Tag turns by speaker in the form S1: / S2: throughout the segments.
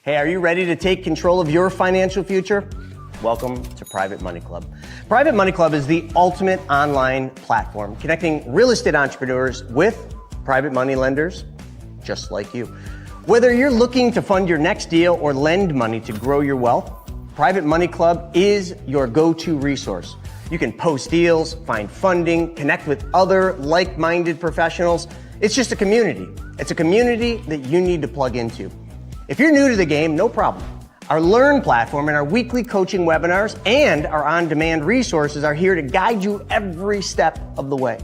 S1: Hey, are you ready to take control of your financial future? Welcome to Private Money Club. Private Money Club is the ultimate online platform connecting real estate entrepreneurs with private money lenders just like you. Whether you're looking to fund your next deal or lend money to grow your wealth, Private Money Club is your go-to resource. You can post deals, find funding, connect with other like-minded professionals. It's just a community. It's a community that you need to plug into. If you're new to the game, no problem. Our Learn platform and our weekly coaching webinars and our on-demand resources are here to guide you every step of the way.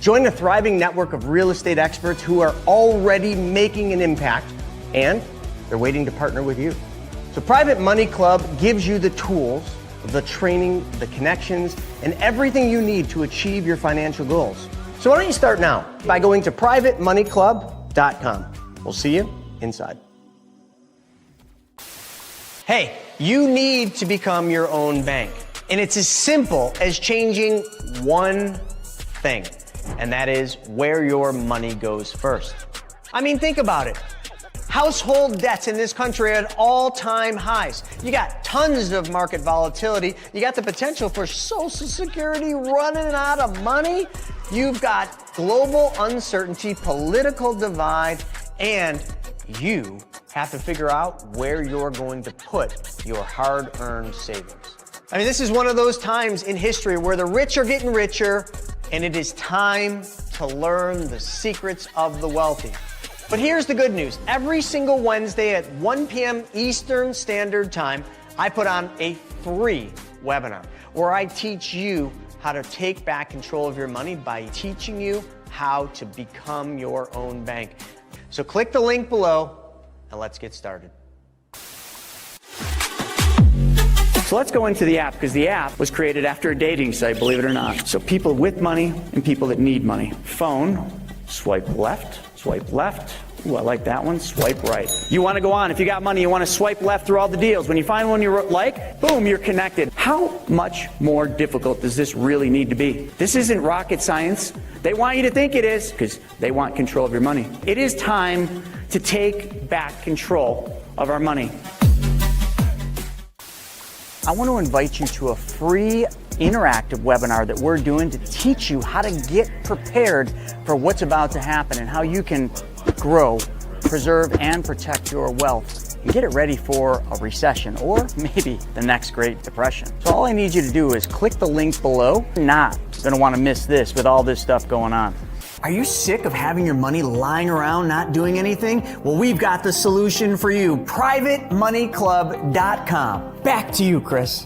S1: Join a thriving network of real estate experts who are already making an impact, and they're waiting to partner with you. So Private Money Club gives you the tools, the training, the connections, and everything you need to achieve your financial goals. So why don't you start now by going to privatemoneyclub.com. We'll see you inside. Hey, you need to become your own bank. And it's as simple as changing one thing, and that is where your money goes first. I mean, think about it. Household debts in this country are at all-time highs. You got tons of market volatility. You got the potential for Social Security running out of money. You've got global uncertainty, political divide, and you have to figure out where you're going to put your hard-earned savings. I mean, this is one of those times in history where the rich are getting richer, and it is time to learn the secrets of the wealthy. But here's the good news. Every single Wednesday at 1 p.m. Eastern Standard Time, I put on a free webinar where I teach you how to take back control of your money by teaching you how to become your own bank. So click the link below and let's get started.
S2: So let's go into the app, because the app was created after a dating site, believe it or not. So people with money and people that need money. Phone, swipe left. Ooh, I like that one. Swipe right. You want to go on. If you got money, you want to swipe left through all the deals. When you find one you like, boom, you're connected. How much more difficult does this really need to be? This isn't rocket science. They want you to think it is because they want control of your money. It is time to take back control of our money. I want to invite you to a free interactive webinar that we're doing to teach you how to get prepared for what's about to happen and how you can grow, preserve, and protect your wealth and get it ready for a recession or maybe the next Great Depression. So all I need you to do is click the link below. You're not going to want to miss this with all this stuff going on. Are you sick of having your money lying around not doing anything? Well, we've got the solution for you. PrivateMoneyClub.com. Back to you, Chris.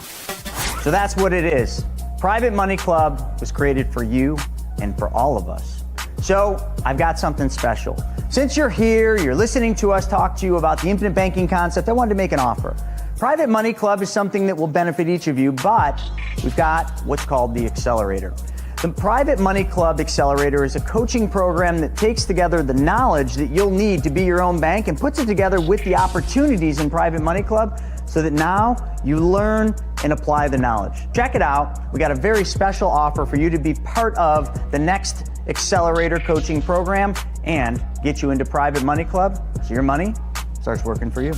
S2: So that's what it is. Private Money Club was created for you and for all of us. So I've got something special. Since you're here, you're listening to us talk to you about the infinite banking concept, I wanted to make an offer. Private Money Club is something that will benefit each of you, but we've got what's called the Accelerator. The Private Money Club Accelerator is a coaching program that takes together the knowledge that you'll need to be your own bank and puts it together with the opportunities in Private Money Club so that now you learn and apply the knowledge. Check it out. We got a very special offer for you to be part of the next Accelerator coaching program and get you into Private Money Club so your money starts working for you.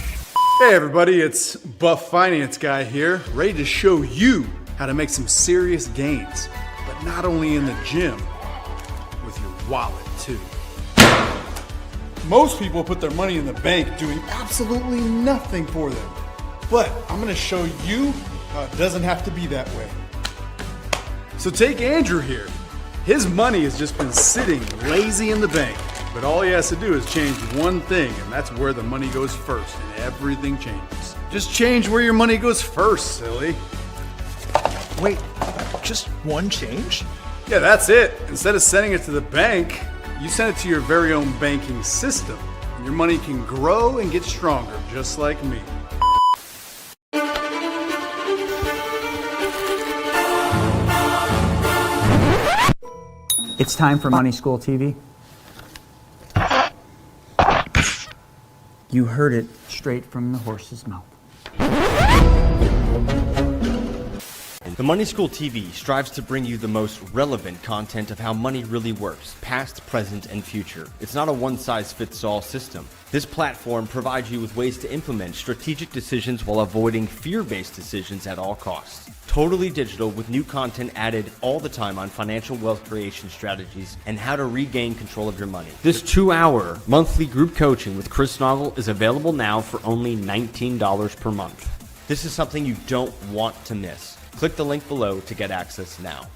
S3: Hey everybody, it's Buff Finance Guy here, ready to show you how to make some serious gains. But not only in the gym, with your wallet too. Most people put their money in the bank doing absolutely nothing for them. But I'm gonna show you how it doesn't have to be that way. So take Andrew here. His money has just been sitting lazy in the bank. But all he has to do is change one thing, and that's where the money goes first, and everything changes. Just change where your money goes first, silly.
S4: Wait, just one change?
S3: Yeah, that's it. Instead of sending it to the bank, you send it to your very own banking system. And your money can grow and get stronger, just like me.
S2: It's time for Money School TV. You heard it straight from the horse's mouth.
S1: And
S5: The Money School TV strives to bring you the most relevant content of how money really works, past, present, and future. It's not a one-size-fits-all system. This platform provides you with ways to implement strategic decisions while avoiding fear-based decisions at all costs. Totally digital with new content added all the time on financial wealth creation strategies and how to regain control of your money. This 2-hour monthly group coaching with Chris Naugle is available now for only $19 per month. This is something you don't want to miss. Click the link below to get access now.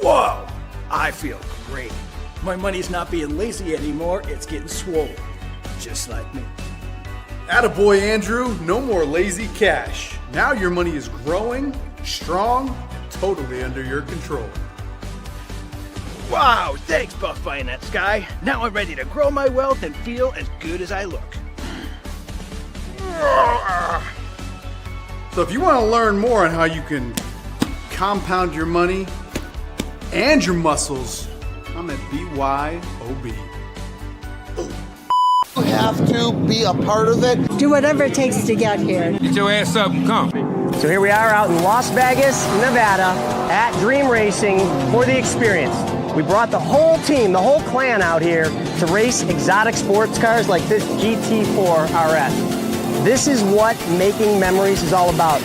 S6: Whoa! I feel great. My money's not being lazy anymore, it's getting swole. Just like me.
S3: Attaboy, Andrew. No more lazy cash. Now your money is growing, strong, totally under your control.
S6: Wow, thanks, Buff Bayonet Sky. Now I'm ready to grow my wealth and feel as good as I look.
S3: So if you want to learn more on how you can compound your money and your muscles, I'm at BYOB.
S7: You have to be a part of it.
S8: Do whatever it takes to get here.
S9: Get your ass up and come.
S1: So here we are out in Las Vegas, Nevada, at Dream Racing for the experience. We brought the whole team, the whole clan out here to race exotic sports cars like this GT4 RS. This is what making memories is all about.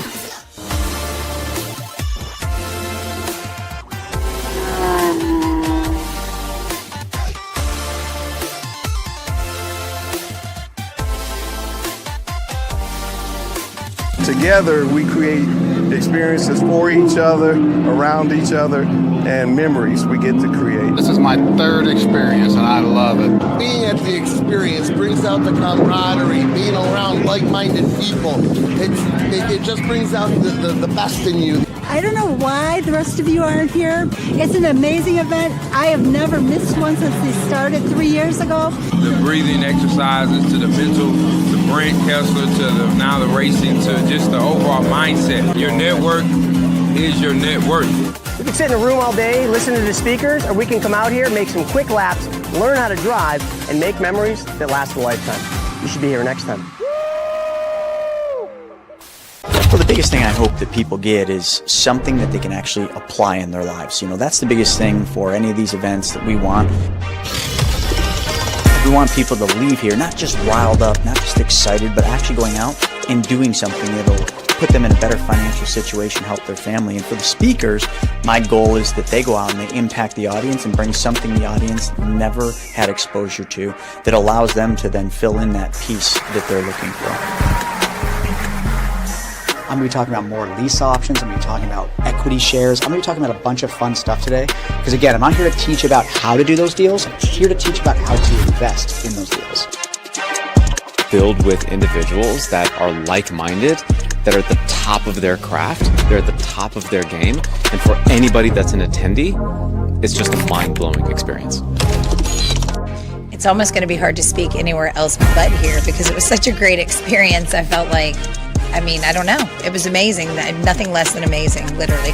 S10: Together, we create experiences for each other, around each other, and memories we get to create.
S7: This is my third experience and I love it. Being at the experience brings out the camaraderie, being around like-minded people. It just brings out the best in you.
S8: I don't know why the rest of you aren't here. It's an amazing event. I have never missed one since they started 3 years ago.
S9: The breathing exercises to the mental, the Brent Kessler to now the racing to just the overall mindset. Your network is your net worth.
S1: We can sit in a room all day, listen to the speakers, or we can come out here, make some quick laps, learn how to drive, and make memories that last a lifetime. You should be here next time.
S2: Well, the biggest thing I hope that people get is something that they can actually apply in their lives. You know, that's the biggest thing for any of these events that we want. We want people to leave here not just riled up, not just excited, but actually going out and doing something that'll put them in a better financial situation, help their family. And for the speakers, my goal is that they go out and they impact the audience and bring something the audience never had exposure to that allows them to then fill in that piece that they're looking for. I'm going to be talking about more lease options. I'm going to be talking about equity shares. I'm going to be talking about a bunch of fun stuff today. Because again, I'm not here to teach about how to do those deals. I'm here to teach about how to invest in those deals.
S11: Filled with individuals that are like-minded, that are at the top of their craft, they're at the top of their game. And for anybody that's an attendee, it's just a mind-blowing experience.
S12: It's almost going to be hard to speak anywhere else but here because it was such a great experience. I felt like, I don't know. It was amazing. Nothing less than amazing, literally.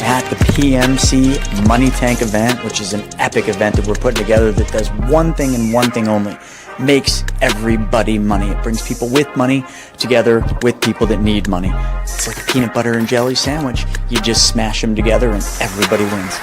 S2: At the PMC Money Tank event, which is an epic event that we're putting together that does one thing and one thing only. Makes everybody money. It brings people with money together with people that need money. It's like a peanut butter and jelly sandwich. You just smash them together and everybody wins.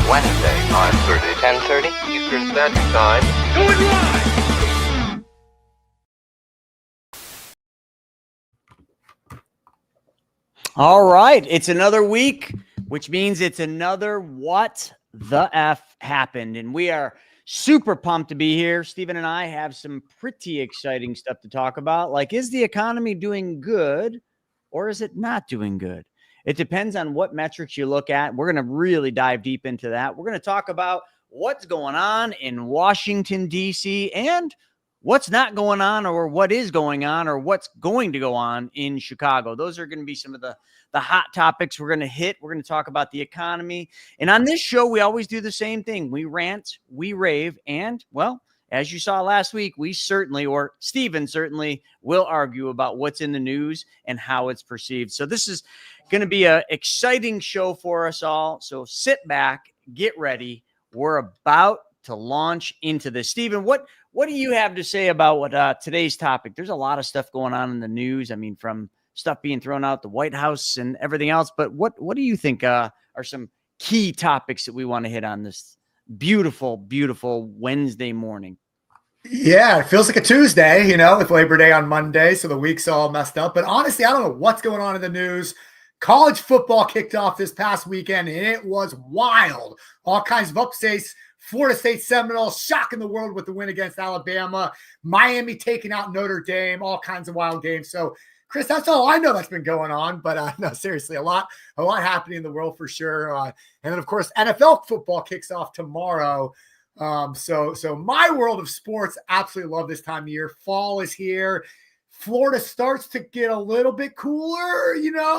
S13: Wednesday, 10:30 Eastern Standard Time. Going live!
S2: All right. It's another week, which means it's another What the F happened. And we are super pumped to be here. Stephen and I have some pretty exciting stuff to talk about. Like, is the economy doing good or is it not doing good? It depends on what metrics you look at. We're going to really dive deep into that. We're going to talk about what's going on in Washington, D.C., and what's not going on, or what is going on, or what's going to go on in Chicago. Those are going to be some of the hot topics we're going to hit. We're going to talk about the economy. And on this show, we always do the same thing. We rant, we rave, and, well, as you saw last week, we certainly, or Stephen certainly, will argue about what's in the news and how it's perceived. So this is going to be an exciting show for us all. So sit back, get ready. We're about to launch into this. Stephen, what do you have to say about what today's topic? There's a lot of stuff going on in the news. I mean, from stuff being thrown out the White House and everything else. But what do you think are some key topics that we want to hit on this beautiful, beautiful Wednesday morning?
S14: Yeah, it feels like a Tuesday, with Labor Day on Monday, so the week's all messed up. But honestly, I don't know what's going on in the news. College football kicked off this past weekend, and it was wild. All kinds of upsets. Florida State Seminoles shocking the world with the win against Alabama. Miami taking out Notre Dame. All kinds of wild games. So, Chris, that's all I know that's been going on. But no, seriously, a lot happening in the world for sure. And then, of course, NFL football kicks off tomorrow. So my world of sports, absolutely love this time of year. Fall is here. Florida starts to get a little bit cooler,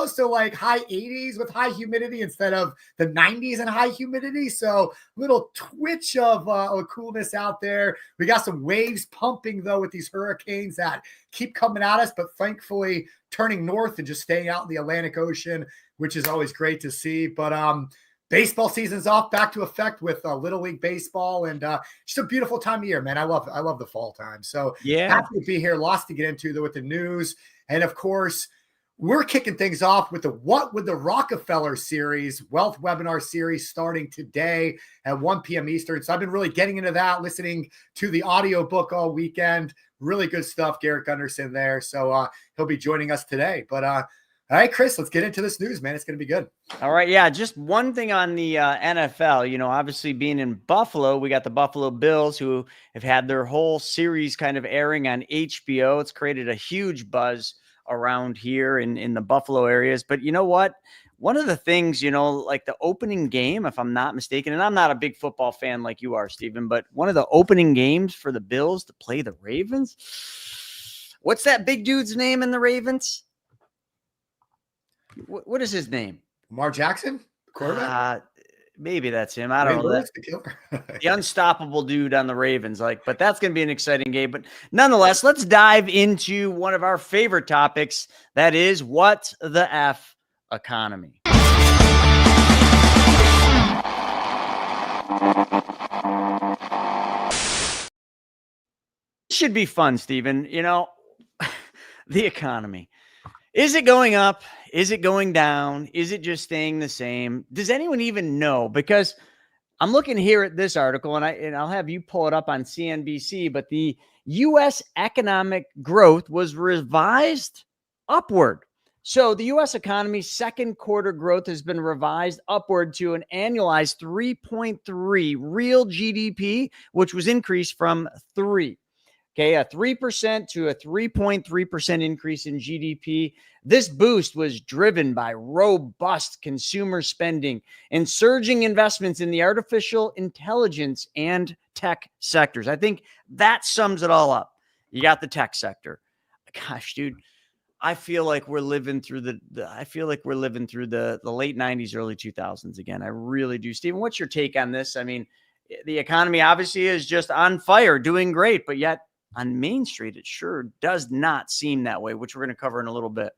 S14: so like high 80s with high humidity instead of the 90s and high humidity. So little twitch of coolness out there. We got some waves pumping though with these hurricanes that keep coming at us, but thankfully turning north and just staying out in the Atlantic Ocean, which is always great to see. But baseball season's off, back to effect with Little League baseball, and just a beautiful time of year, man. I love the fall time. So
S2: yeah,
S14: happy to be here. Lots to get into with the news, and of course, we're kicking things off with the What Would the Rockefeller series, wealth webinar series, starting today at 1 p.m. Eastern. So I've been really getting into that, listening to the audiobook all weekend. Really good stuff, Garrett Gunderson there. So he'll be joining us today. But all right, Chris, let's get into this news, man. It's going to be good.
S2: All right. Yeah. Just one thing on the NFL, obviously being in Buffalo, we got the Buffalo Bills who have had their whole series kind of airing on HBO. It's created a huge buzz around here in the Buffalo areas. But you know what? One of the things, like the opening game, if I'm not mistaken, and I'm not a big football fan like you are, Stephen, but one of the opening games for the Bills to play the Ravens. What's that big dude's name in the Ravens? What is his name?
S14: Lamar Jackson, quarterback.
S2: Maybe that's him. I don't know. The unstoppable dude on the Ravens. But that's going to be an exciting game. But nonetheless, let's dive into one of our favorite topics. That is what the F economy. Should be fun, Stephen. The economy. Is it going up? Is it going down? Is it just staying the same? Does anyone even know? Because I'm looking here at this article, and I'll have you pull it up on CNBC, but the U.S. economic growth was revised upward. So the U.S. economy's second quarter growth has been revised upward to an annualized 3.3 real GDP, which was increased from 3. Okay, a 3% to a 3.3% increase in GDP. This boost was driven by robust consumer spending and surging investments in the artificial intelligence and tech sectors. I think that sums it all up. You got the tech sector. Gosh, dude, I feel like we're living through the late 90s, early 2000s again. I really do. Stephen, what's your take on this? I mean, the economy obviously is just on fire, doing great, but yet on Main Street, it sure does not seem that way, which we're going to cover in a little bit.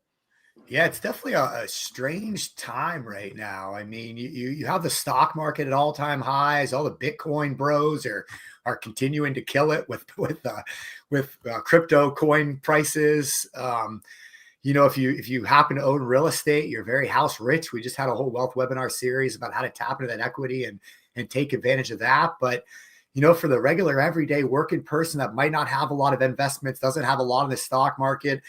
S14: Yeah, it's definitely a strange time right now. I mean, you have the stock market at all-time highs. All the Bitcoin bros are continuing to kill it with crypto coin prices. If you happen to own real estate, you're very house rich. We just had a whole wealth webinar series about how to tap into that equity and take advantage of that. But for the regular everyday working person that might not have a lot of investments, doesn't have a lot in the stock market,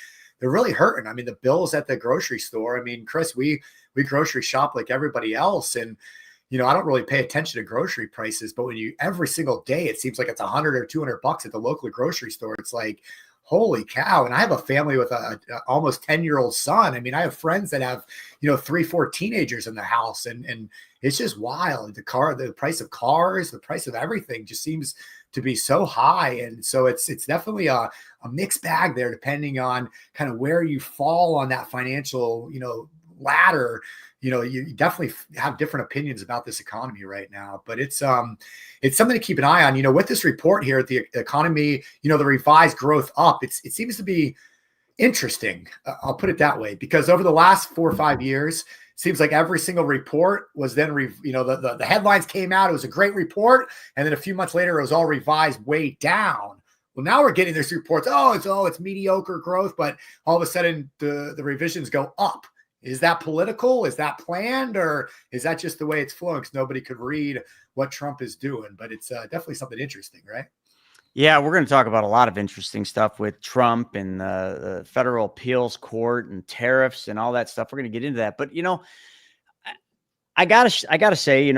S14: they're really hurting. I mean, the bills at the grocery store. I mean, Chris, we grocery shop like everybody else, and I don't really pay attention to grocery prices, but when every single day it seems like it's $100 or $200 at the local grocery store. It's like, holy cow. And I have a family with a almost 10-year-old son. I mean, I have friends that have 3-4 teenagers in the house, and it's just wild. The price of cars, the price of everything just seems to be so high. And so it's definitely a mixed bag there, depending on kind of where you fall on that financial, ladder. You definitely have different opinions about this economy right now, but it's something to keep an eye on. With this report here, the economy, the revised growth up, it seems to be interesting. I'll put it that way, because over the last 4 or 5 years, seems like every single report was then, the headlines came out. It was a great report. And then a few months later, it was all revised way down. Well, now we're getting these reports. It's mediocre growth, but all of a sudden the revisions go up. Is that political? Is that planned? Or is that just the way it's flowing? Because nobody could read what Trump is doing, but it's definitely something interesting, right?
S2: Yeah, we're going to talk about a lot of interesting stuff with Trump and the federal appeals court and tariffs and all that stuff. We're going to get into that. But, I gotta say,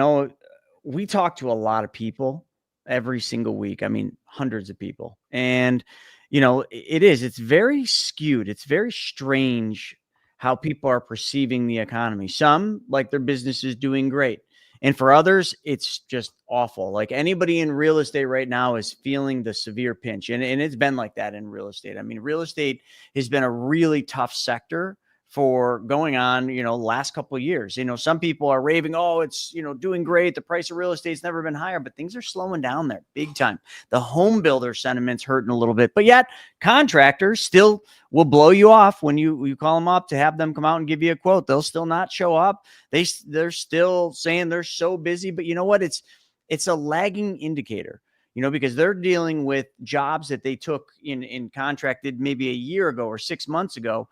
S2: we talk to a lot of people every single week. I mean, hundreds of people. And, it's very skewed. It's very strange how people are perceiving the economy. Some, like, their business is doing great. And for others, it's just awful. Like, anybody in real estate right now is feeling the severe pinch. And it's been like that in real estate. I mean, real estate has been a really tough sector for going on, last couple of years. Some people are raving, it's, doing great. The price of real estate's never been higher, but things are slowing down there big time. The home builder sentiment's hurting a little bit, but yet contractors still will blow you off when you call them up to have them come out and give you a quote. They'll still not show up. They're still saying they're so busy, but you know what? It's a lagging indicator, because they're dealing with jobs that they took in contracted maybe a year ago or 6 months ago.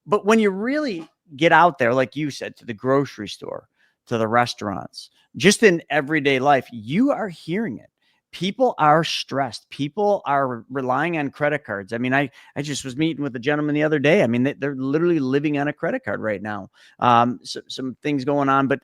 S2: But when you really get out there, like you said, to the grocery store, to the restaurants, just in everyday life, you are hearing it. People are stressed. People are relying on credit cards. I mean, I just was meeting with a gentleman the other day. I mean, they're literally living on a credit card right now. Some things going on, but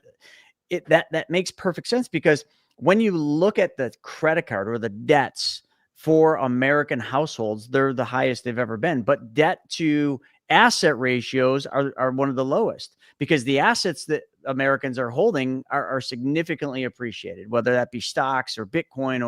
S2: that makes perfect sense, because when you look at the credit card or the debts for American households, they're the highest they've ever been. But debt to asset ratios are one of the lowest, because the assets that Americans are holding are significantly appreciated, whether that be stocks or Bitcoin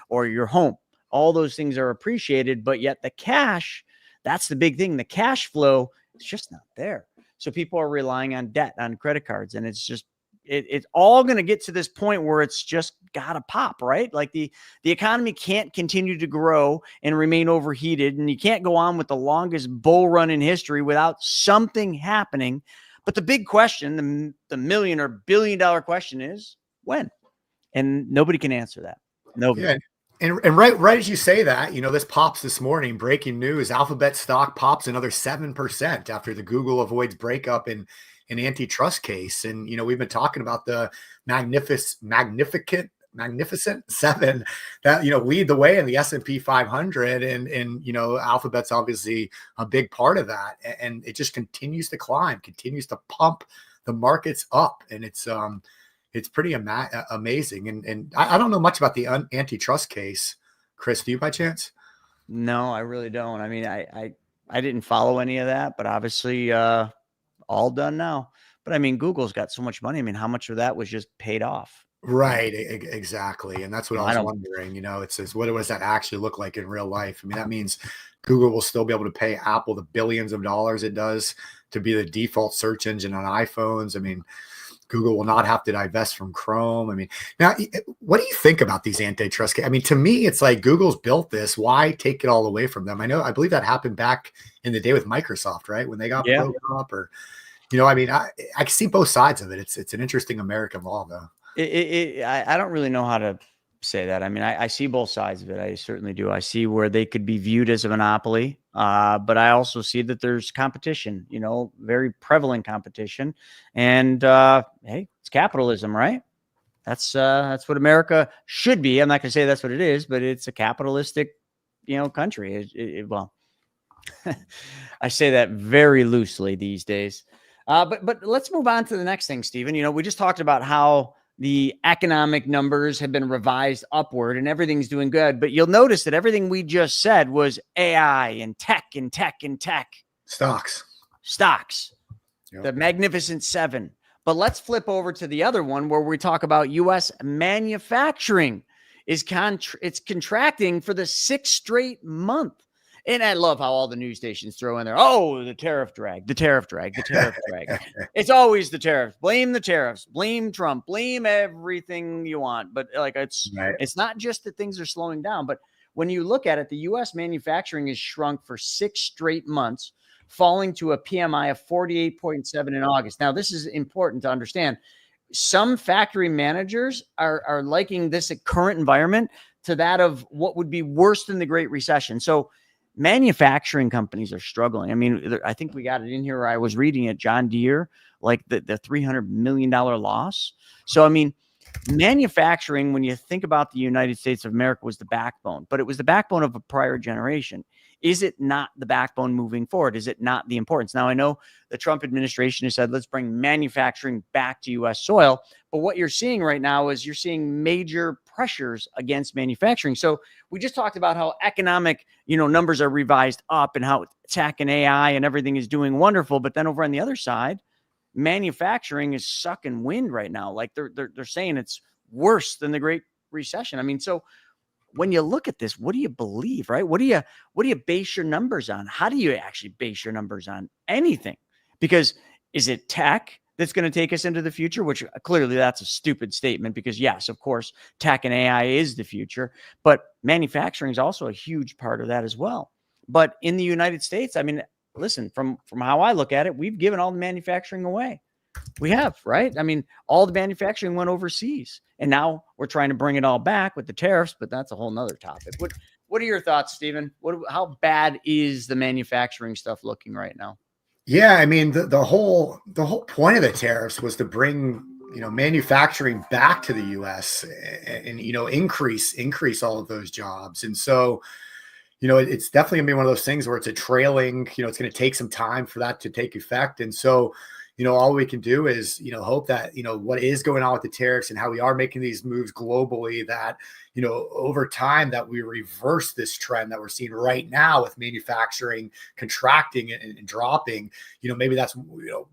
S2: or your home. All those things are appreciated, but yet the cash, that's the big thing. The cash flow is just not there. So people are relying on debt, on credit cards, and it's just, it's all going to get to this point where it's just got to pop, right? Like the economy can't continue to grow and remain overheated, and you can't go on with the longest bull run in history without something happening. But the big question, the million or billion dollar question, is when? And nobody can answer that. Nobody.
S14: Yeah. And right as you say that, this pops this morning, breaking news, Alphabet stock pops another 7% after the Google avoids breakup in an antitrust case. And, we've been talking about the magnificent seven that, lead the way in the S&P 500. And Alphabet's obviously a big part of that. And it just continues to climb, continues to pump the markets up. And it's pretty amazing. And I don't know much about the antitrust case. Chris, do you by chance?
S2: No, I really don't. I mean, I didn't follow any of that, but obviously, all done now. But I mean, Google's got so much money. I mean, how much of that was just paid off?
S14: Right. Exactly. And that's what I was wondering, it says, what does that actually look like in real life? I mean, that means Google will still be able to pay Apple the billions of dollars it does to be the default search engine on iPhones. I mean, Google will not have to divest from Chrome. I mean, now, what do you think about these antitrust cases? I mean, to me, it's like Google's built this. Why take it all away from them? I believe that happened back in the day with Microsoft, right? When they got broken up, or, I mean, I can see both sides of it. It's an interesting American law, though.
S2: I don't really know how to say that. I mean, I see both sides of it. I certainly do. I see where they could be viewed as a monopoly, but I also see that there's competition, very prevalent competition. And hey, it's capitalism, right? That's what America should be. I'm not going to say that's what it is, but it's a capitalistic, country. Well, I say that very loosely these days. But let's move on to the next thing, Stephen. We just talked about how the economic numbers have been revised upward and everything's doing good. But you'll notice that everything we just said was AI and tech and tech and tech.
S14: Stocks.
S2: Yep. The Magnificent Seven. But let's flip over to the other one where we talk about U.S. manufacturing it's contracting for the 6th straight month. And I love how all the news stations throw in there, oh, the tariff drag. It's always the tariffs. Blame the tariffs. Blame Trump. Blame everything you want. But it's not just that things are slowing down. But when you look at it, the U.S. manufacturing has shrunk for 6 straight months, falling to a PMI of 48.7 in August. Now, this is important to understand. Some factory managers are liking this current environment to that of what would be worse than the Great Recession. So manufacturing companies are struggling. I mean, I think we got it in here. I was reading it, John Deere, like the $300 million loss. So, I mean, manufacturing, when you think about the United States of America, was the backbone, but it was the backbone of a prior generation. Is it not the backbone moving forward? Is it not the importance? Now, I know the Trump administration has said, let's bring manufacturing back to U.S. soil. But what you're seeing right now is you're seeing major pressures against manufacturing. So we just talked about how economic, numbers are revised up and how tech and AI and everything is doing wonderful. But then over on the other side, manufacturing is sucking wind right now. Like they're saying it's worse than the Great Recession. I mean, so when you look at this, what do you believe, right? What do you base your numbers on? How do you actually base your numbers on anything? Because is it tech that's going to take us into the future? Which clearly that's a stupid statement because yes, of course, tech and AI is the future, but manufacturing is also a huge part of that as well. But in the United States, I mean, listen, from how I look at it, we've given all the manufacturing away. We have, right? I mean, all the manufacturing went overseas, and now we're trying to bring it all back with the tariffs, but that's a whole nother topic. What are your thoughts, Stephen? How bad is the manufacturing stuff looking right now?
S14: Yeah, I mean, the whole point of the tariffs was to bring manufacturing back to the U.S. and increase all of those jobs, and so it's definitely gonna be one of those things where it's a trailing. It's going to take some time for that to take effect, and so. All we can do is, hope that, what is going on with the tariffs and how we are making these moves globally that, over time that we reverse this trend that we're seeing right now with manufacturing contracting and dropping, maybe that's,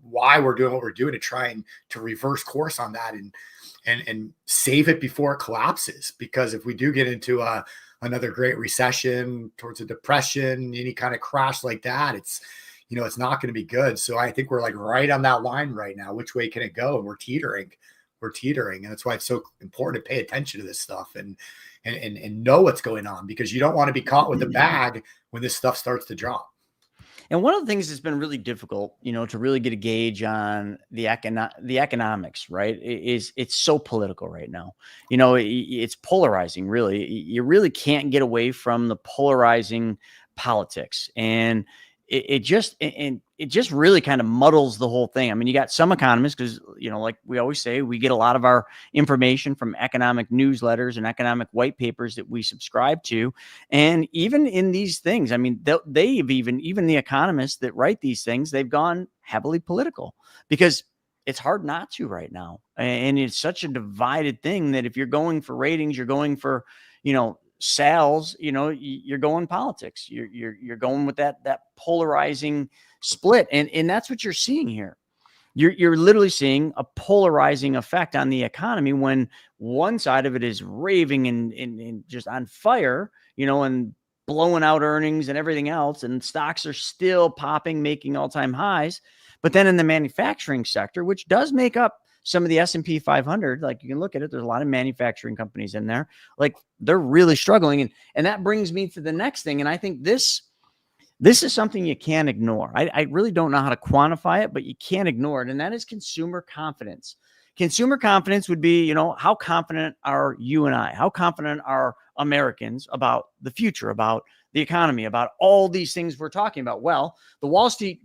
S14: why we're doing what we're doing to try to reverse course on that and save it before it collapses. Because if we do get into another Great Recession, towards a depression, any kind of crash like that, it's not going to be good. So I think we're like right on that line right now. Which way can it go? And we're teetering. And that's why it's so important to pay attention to this stuff and know what's going on, because you don't want to be caught with the bag when this stuff starts to drop.
S2: And one of the things that's been really difficult, to really get a gauge on the economics, right, is it's so political right now. It's polarizing, really. You really can't get away from the polarizing politics. And it just really kind of muddles the whole thing. I mean, you got some economists, because, like we always say, we get a lot of our information from economic newsletters and economic white papers that we subscribe to. And even in these things, I mean, they've even the economists that write these things, they've gone heavily political because it's hard not to right now. And it's such a divided thing that if you're going for ratings, you're going for, sales, you're going politics. You're going with that polarizing split, and that's what you're seeing here. You're literally seeing a polarizing effect on the economy when one side of it is raving and just on fire, and blowing out earnings and everything else, and stocks are still popping, making all-time highs. But then in the manufacturing sector, which does make up some of the S&P 500, like you can look at it, there's a lot of manufacturing companies in there, like they're really struggling. And that brings me to the next thing. And I think this is something you can't ignore. I really don't know how to quantify it, but you can't ignore it. And that is consumer confidence. Consumer confidence would be, how confident are you and I? How confident are Americans about the future, about the economy, about all these things we're talking about? Well, the Wall Street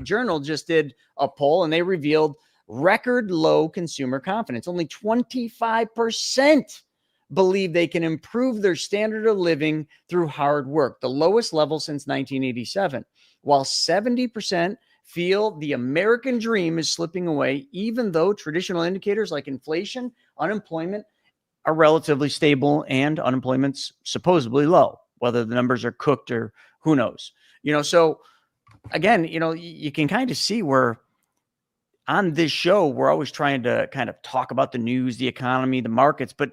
S2: Journal just did a poll, and they revealed record low consumer confidence. Only 25% believe they can improve their standard of living through hard work, the lowest level since 1987, while 70% feel the American dream is slipping away, even though traditional indicators like inflation, unemployment are relatively stable and unemployment's supposedly low, whether the numbers are cooked or who knows. So again, you can kind of see where on this show, we're always trying to kind of talk about the news, the economy, the markets, but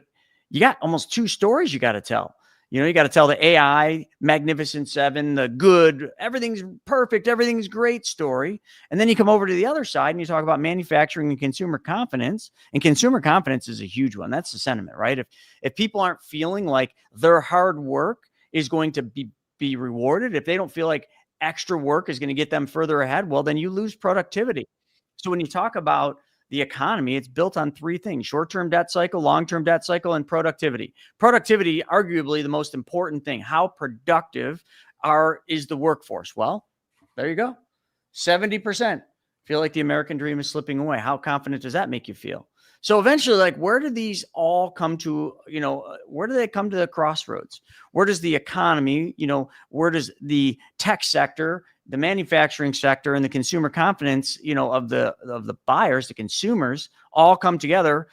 S2: you got almost two stories you got to tell. You got to tell the AI, Magnificent Seven, the good, everything's perfect, everything's great story. And then you come over to the other side and you talk about manufacturing and consumer confidence. And consumer confidence is a huge one. That's the sentiment, right? If people aren't feeling like their hard work is going to be rewarded, if they don't feel like extra work is going to get them further ahead, well, then you lose productivity. So when you talk about the economy, it's built on three things: short-term debt cycle, long-term debt cycle, and productivity. Productivity, arguably the most important thing. How productive is the workforce? Well, there you go. 70% feel like the American dream is slipping away. How confident does that make you feel? So eventually, like, where do these all come to, where do they come to the crossroads? Where does the economy, where does the tech sector, the manufacturing sector, and the consumer confidence, of the buyers, the consumers, all come together?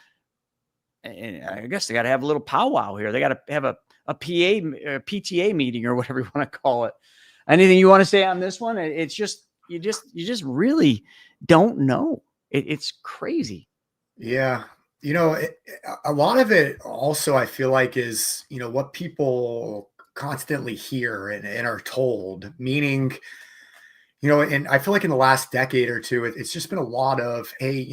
S2: And I guess they got to have a little powwow here. They got to have a PTA meeting or whatever you want to call it. Anything you want to say on this one? It's just, you just really don't know. It's crazy.
S14: Yeah. A lot of it also, I feel like, is, what people constantly hear and are told, meaning, and I feel like in the last decade or two, it's just been a lot of, hey,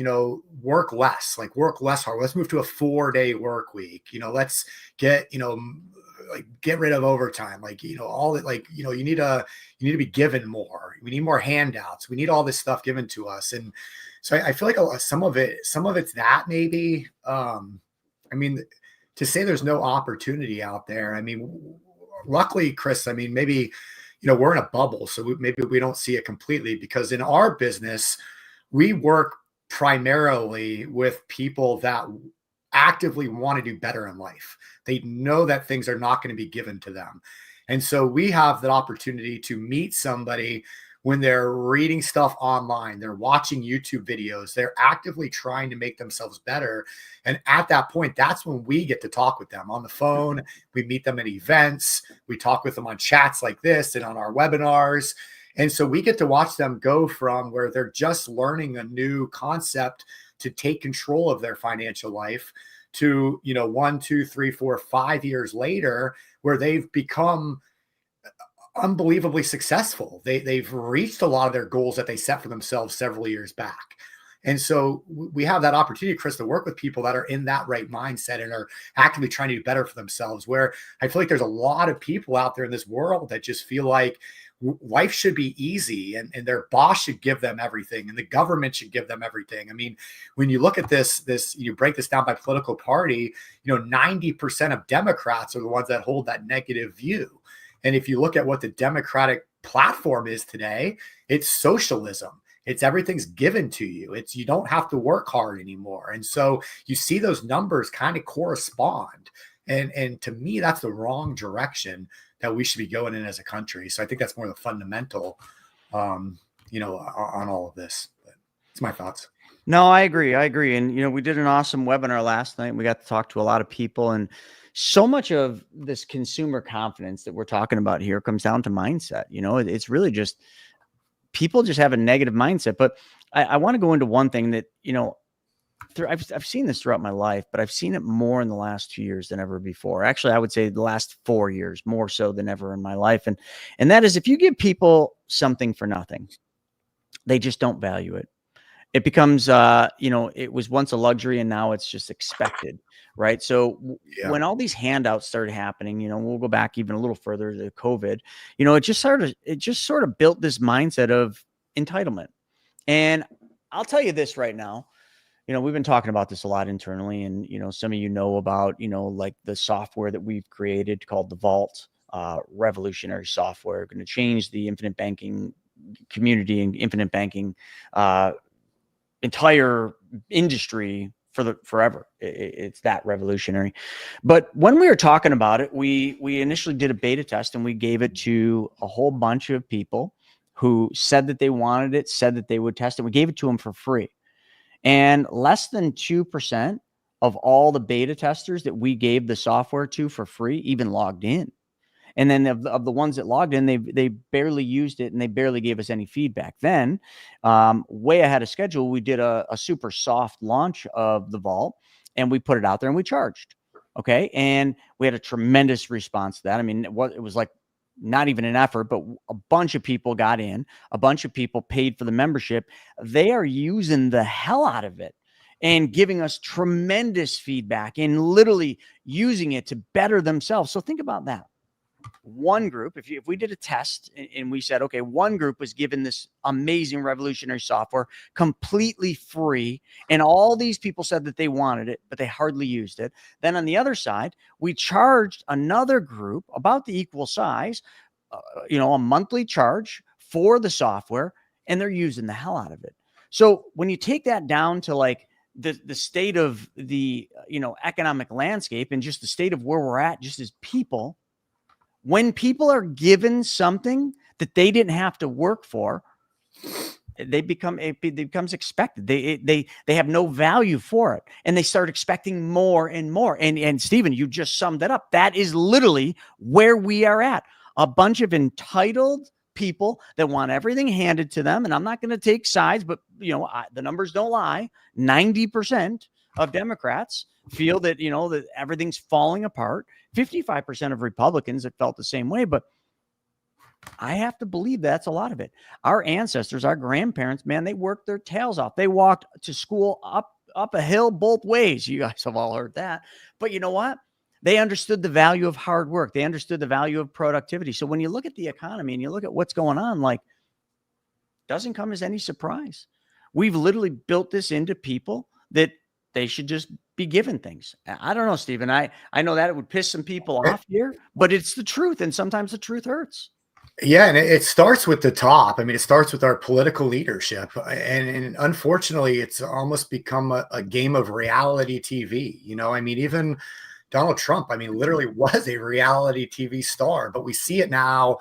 S14: work less hard. Let's move to a 4-day work week. Let's get, get rid of overtime. All that, you need to be given more. We need more handouts. We need all this stuff given to us. And so I feel like some of it's that maybe, to say there's no opportunity out there. Luckily, Chris, maybe, we're in a bubble, so maybe we don't see it completely, because in our business, we work primarily with people that actively want to do better in life. They know that things are not going to be given to them. And so we have that opportunity to meet somebody when they're reading stuff online, they're watching YouTube videos, they're actively trying to make themselves better. And at that point, that's when we get to talk with them on the phone. We meet them at events. We talk with them on chats like this and on our webinars. And so we get to watch them go from where they're just learning a new concept to take control of their financial life to, 1, 2, 3, 4, 5 years later, where they've become unbelievably successful. They've reached a lot of their goals that they set for themselves several years back. And so we have that opportunity, Chris, to work with people that are in that right mindset and are actively trying to do better for themselves, where I feel like there's a lot of people out there in this world that just feel like life should be easy and their boss should give them everything and the government should give them everything. When you look at this, you break this down by political party, 90% of Democrats are the ones that hold that negative view. And if you look at what the Democratic platform is today, it's socialism. It's everything's given to you. You don't have to work hard anymore. And so you see those numbers kind of correspond. And to me, that's the wrong direction that we should be going in as a country. So I think that's more the fundamental, on all of this. But it's my thoughts.
S2: No, I agree. And, we did an awesome webinar last night. We got to talk to a lot of people, and so much of this consumer confidence that we're talking about here comes down to mindset. It's really just people just have a negative mindset. But I want to go into one thing that, I've seen this throughout my life, but I've seen it more in the last 2 years than ever before. Actually, I would say the last 4 years, more so than ever in my life. And that is, if you give people something for nothing, they just don't value it. It becomes, it was once a luxury and now it's just expected, right? So when all these handouts started happening, we'll go back even a little further to COVID, it just sort of built this mindset of entitlement. And I'll tell you this right now, we've been talking about this a lot internally, and, some of about, like the software that we've created called the Vault, revolutionary software, going to change the infinite banking community and infinite banking, entire industry forever. It's that revolutionary. But when we were talking about it, we initially did a beta test and we gave it to a whole bunch of people who said that they wanted it, said that they would test it. We gave it to them for free. And less than 2% of all the beta testers that we gave the software to for free even logged in. And then of the ones that logged in, they barely used it and they barely gave us any feedback. Then, way ahead of schedule, we did a super soft launch of the vault and we put it out there and we charged. Okay. And we had a tremendous response to that. I mean, it was like not even an effort, but a bunch of people got in, a bunch of people paid for the membership. They are using the hell out of it and giving us tremendous feedback and literally using it to better themselves. So think about that. One group, if we did a test and we said, okay, one group was given this amazing revolutionary software completely free, and all these people said that they wanted it, but they hardly used it. Then on the other side, we charged another group about the equal size, a monthly charge for the software, and they're using the hell out of it. So when you take that down to like the state of the, economic landscape and just the state of where we're at, just as people, when people are given something that they didn't have to work for, it becomes expected. They have no value for it, and they start expecting more and more. And Stephen, you just summed it up. That is literally where we are at. A bunch of entitled people that want everything handed to them. And I'm not going to take sides, but the numbers don't lie. 90% of Democrats feel that, that everything's falling apart. 55% of Republicans that felt the same way, but I have to believe that's a lot of it. Our ancestors, our grandparents, man, they worked their tails off. They walked to school up a hill both ways. You guys have all heard that. But you know what? They understood the value of hard work. They understood the value of productivity. So when you look at the economy and you look at what's going on, like, doesn't come as any surprise. We've literally built this into people that they should just be given things. I don't know, Stephen. I know that it would piss some people off here, but it's the truth. And sometimes the truth hurts.
S14: Yeah, and it starts with the top. I mean, it starts with our political leadership. And unfortunately, it's almost become a game of reality TV. I mean, even Donald Trump, literally was a reality TV star, but we see it now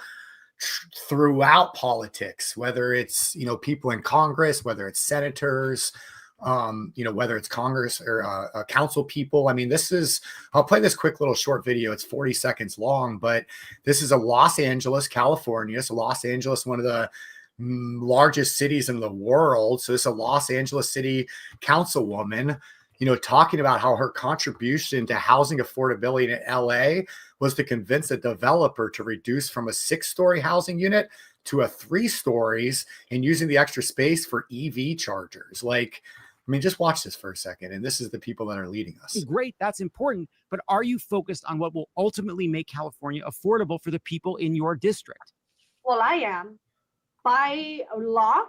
S14: throughout politics, whether it's, people in Congress, whether it's senators, whether it's Congress or council people. I'll play this quick little short video. It's 40 seconds long, but this is a Los Angeles, California. So Los Angeles, one of the largest cities in the world. So this is a Los Angeles City councilwoman, talking about how her contribution to housing affordability in LA was to convince a developer to reduce from a 6-story housing unit to a 3 stories and using the extra space for EV chargers. Just watch this for a second. And this is the people that are leading us.
S15: Great. That's important. But are you focused on what will ultimately make California affordable for the people in your district?
S16: Well, I am. By law,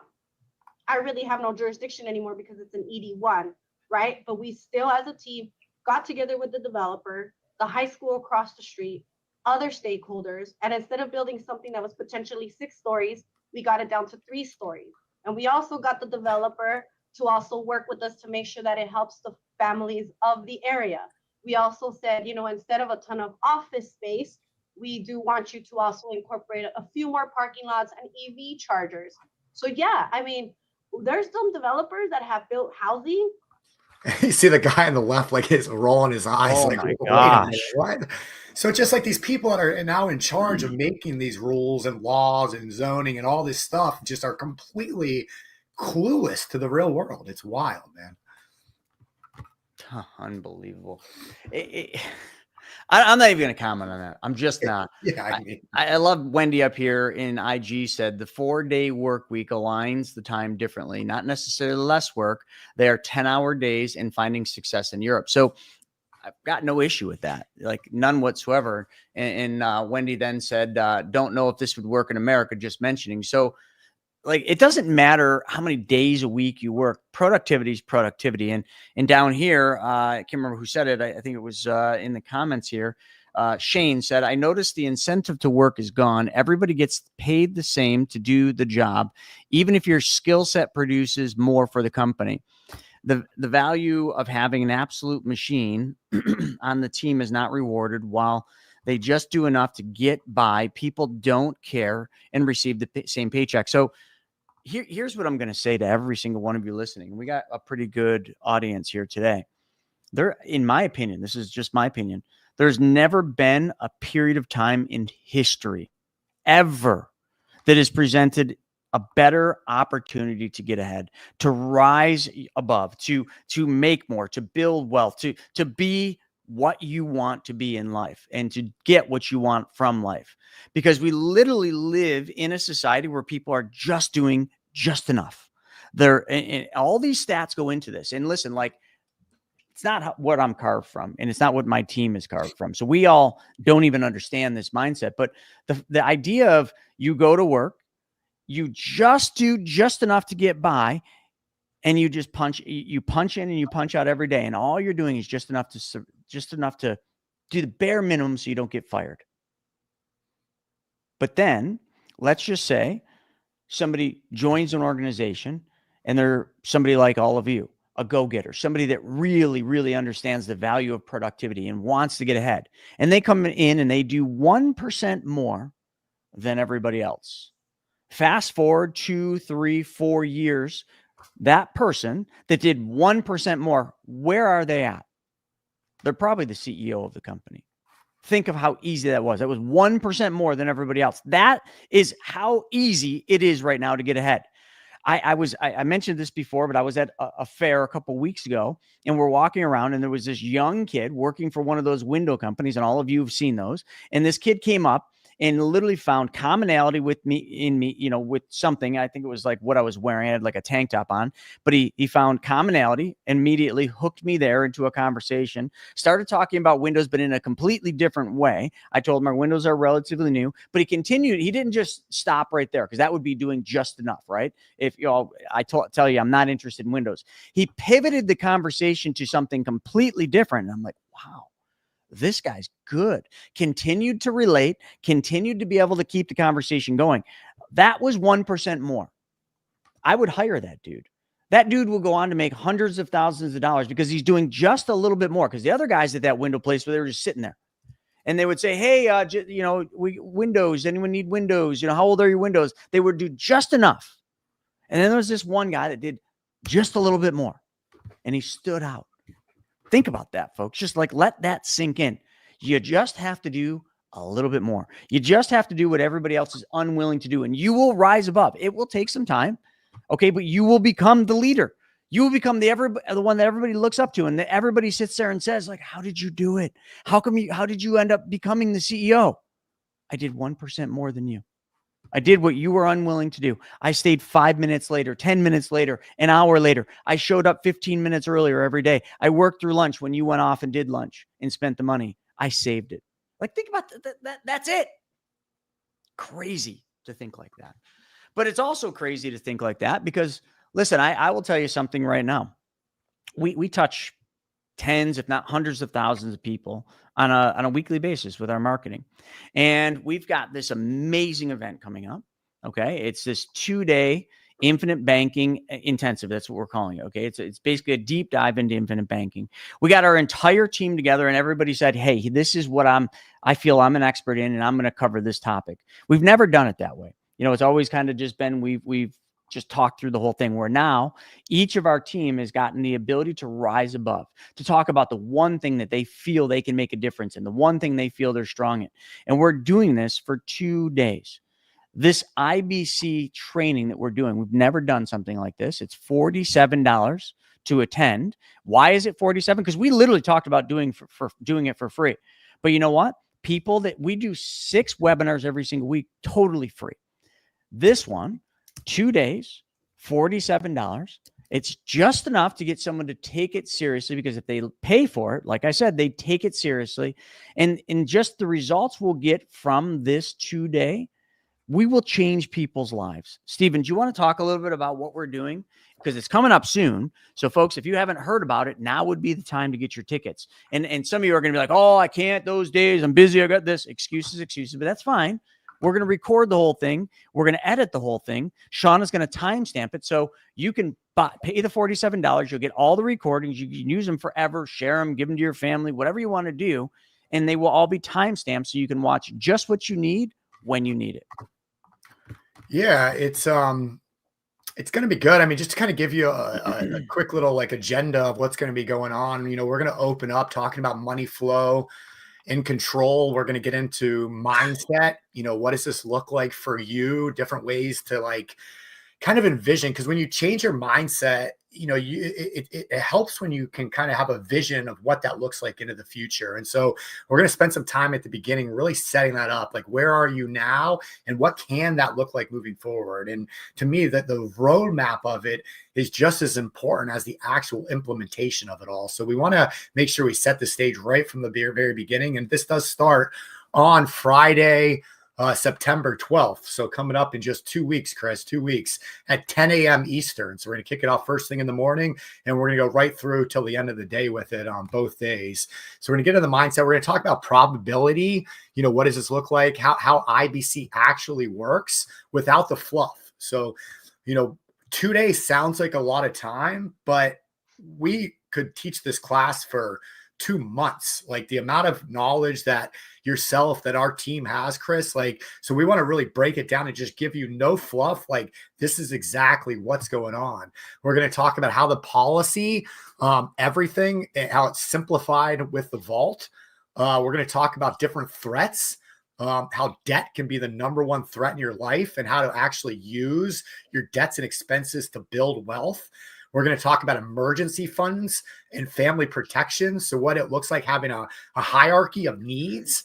S16: I really have no jurisdiction anymore because it's an ED1, right? But we still, as a team, got together with the developer, the high school across the street, other stakeholders. And instead of building something that was potentially 6 stories, we got it down to 3 stories. And we also got the developer to also work with us to make sure that it helps the families of the area. We also said, instead of a ton of office space, we do want you to also incorporate a few more parking lots and EV chargers. So yeah, there's some developers that have built housing.
S14: You see the guy on the left, he's rolling his eyes.
S2: Oh my gosh.
S14: What? So just like these people that are now in charge of making these rules and laws and zoning and all this stuff just are completely clueless to the real world. It's wild, man.
S2: Unbelievable. I'm not even going to comment on that. I'm just not.
S14: Yeah,
S2: I love Wendy up here in IG said the 4-day work week aligns the time differently, not necessarily less work. They are 10-hour days and finding success in Europe. So I've got no issue with that, none whatsoever. And Wendy then said, don't know if this would work in America, just mentioning. So it doesn't matter how many days a week you work. Productivity is productivity. And down here, I can't remember who said it. I think it was in the comments here. Shane said, I noticed the incentive to work is gone. Everybody gets paid the same to do the job, even if your skill set produces more for the company. The value of having an absolute machine on the team is not rewarded. While they just do enough to get by, people don't care and receive the same paycheck. So here's what I'm going to say to every single one of you listening. We got a pretty good audience here today. In my opinion, this is just my opinion, there's never been a period of time in history ever that has presented a better opportunity to get ahead, to rise above, to make more, to build wealth, to be what you want to be in life and to get what you want from life. Because we literally live in a society where people are just doing just enough. And all these stats go into this. And listen, like, it's not what I'm carved from, and it's not what my team is carved from. So we all don't even understand this mindset. But the idea of you go to work, you just do just enough to get by, and you just punch in and you punch out every day, and all you're doing is just enough to do the bare minimum so you don't get fired. But then let's just say somebody joins an organization, and they're somebody like all of you, a go-getter, somebody that really, really understands the value of productivity and wants to get ahead. And they come in and they do 1% more than everybody else. Fast forward 2, 3, 4 years, that person that did 1% more, where are they at? They're probably the CEO of the company. Think of how easy that was. That was 1% more than everybody else. That is how easy it is right now to get ahead. I mentioned this before, but I was at a fair a couple weeks ago, and we're walking around, and there was this young kid working for one of those window companies, and all of you have seen those. And this kid came up and literally found commonality with me, with something. I think it was like what I was wearing. I had like a tank top on, but he found commonality, immediately hooked me there into a conversation, started talking about Windows, but in a completely different way. I told him our Windows are relatively new, but he continued. He didn't just stop right there, because that would be doing just enough, right? If I tell you I'm not interested in Windows. He pivoted the conversation to something completely different. And I'm like, wow, this guy's good. Continued to relate, continued to be able to keep the conversation going. That was 1% more. I would hire that dude. That dude will go on to make hundreds of thousands of dollars because he's doing just a little bit more. Because the other guys at that window place, where they were just sitting there, and they would say, hey, Windows, anyone need Windows? How old are your Windows? They would do just enough. And then there was this one guy that did just a little bit more, and he stood out. Think about that, folks. Just like let that sink in. You just have to do a little bit more. You just have to do what everybody else is unwilling to do, and you will rise above. It will take some time, okay, but you will become the leader. You will become the one that everybody looks up to, and that everybody sits there and says, like, how did you do it? How did you end up becoming the CEO? I did 1% more than you. I did what you were unwilling to do. I stayed 5 minutes later, 10 minutes later, an hour later. I showed up 15 minutes earlier every day. I worked through lunch when you went off and did lunch and spent the money. I saved it. Like, think about that. That's it. Crazy to think like that. But it's also crazy to think like that because, listen, I will tell you something right now. We touch tens, if not hundreds of thousands of people on a weekly basis with our marketing. And we've got this amazing event coming up. Okay. It's this 2-day infinite banking intensive. That's what we're calling it. Okay. It's basically a deep dive into infinite banking. We got our entire team together, and everybody said, hey, this is what I feel I'm an expert in, and I'm going to cover this topic. We've never done it that way. It's always kind of just been, we've just talk through the whole thing, where now each of our team has gotten the ability to rise above, to talk about the one thing that they feel they can make a difference in, the one thing they feel they're strong in. And we're doing this for 2 days. This IBC training that we're doing, we've never done something like this. It's $47 to attend. Why is it $47? Because we literally talked about doing it for free. But you know what? People that we do 6 webinars every single week, totally free. This one, 2 days, $47. It's just enough to get someone to take it seriously, because if they pay for it, like I said, they take it seriously. And just the results we'll get from this 2-day, we will change people's lives. Stephen, do you want to talk a little bit about what we're doing? Because it's coming up soon. So folks, if you haven't heard about it, now would be the time to get your tickets. And some of you are going to be like, oh, I can't those days. I'm busy. I got this. Excuses, but that's fine. we're going to record the whole thing. We're going to edit the whole thing. Sean is going to timestamp it. So you can pay the $47. You'll get all the recordings. You can use them forever, share them, give them to your family, whatever you want to do. And they will all be timestamped so you can watch just what you need when you need it.
S14: Yeah, it's going to be good. I mean, just to kind of give you a quick little like agenda of what's going to be going on. You know, we're going to open up talking about money flow and control. We're going to get into mindset. You know, what does this look like for you? Different ways to like kind of envision, because when you change your mindset, you know, it helps when you can kind of have a vision of what that looks like into the future. And so we're going to spend some time at the beginning really setting that up. Like, where are you now and what can that look like moving forward? And to me, that the roadmap of it is just as important as the actual implementation of it all. So we want to make sure we set the stage right from the very beginning. And this does start on Friday, September 12th. So coming up in just 2 weeks, Chris, 2 weeks at 10 a.m. Eastern. So we're going to kick it off first thing in the morning, and we're going to go right through till the end of the day with it on both days. So we're going to get into the mindset. We're going to talk about probability. You know, what does this look like? How IBC actually works without the fluff. So, you know, 2 days sounds like a lot of time, but we could teach this class for 2 months. Like, the amount of knowledge that our team has, Chris, like, so we want to really break it down and just give you no fluff. Like, this is exactly what's going on. We're going to talk about how the policy, everything, how it's simplified with the vault. We're going to talk about different threats, how debt can be the number one threat in your life, and how to actually use your debts and expenses to build wealth. We're going to talk about emergency funds and family protection. So what it looks like having a hierarchy of needs,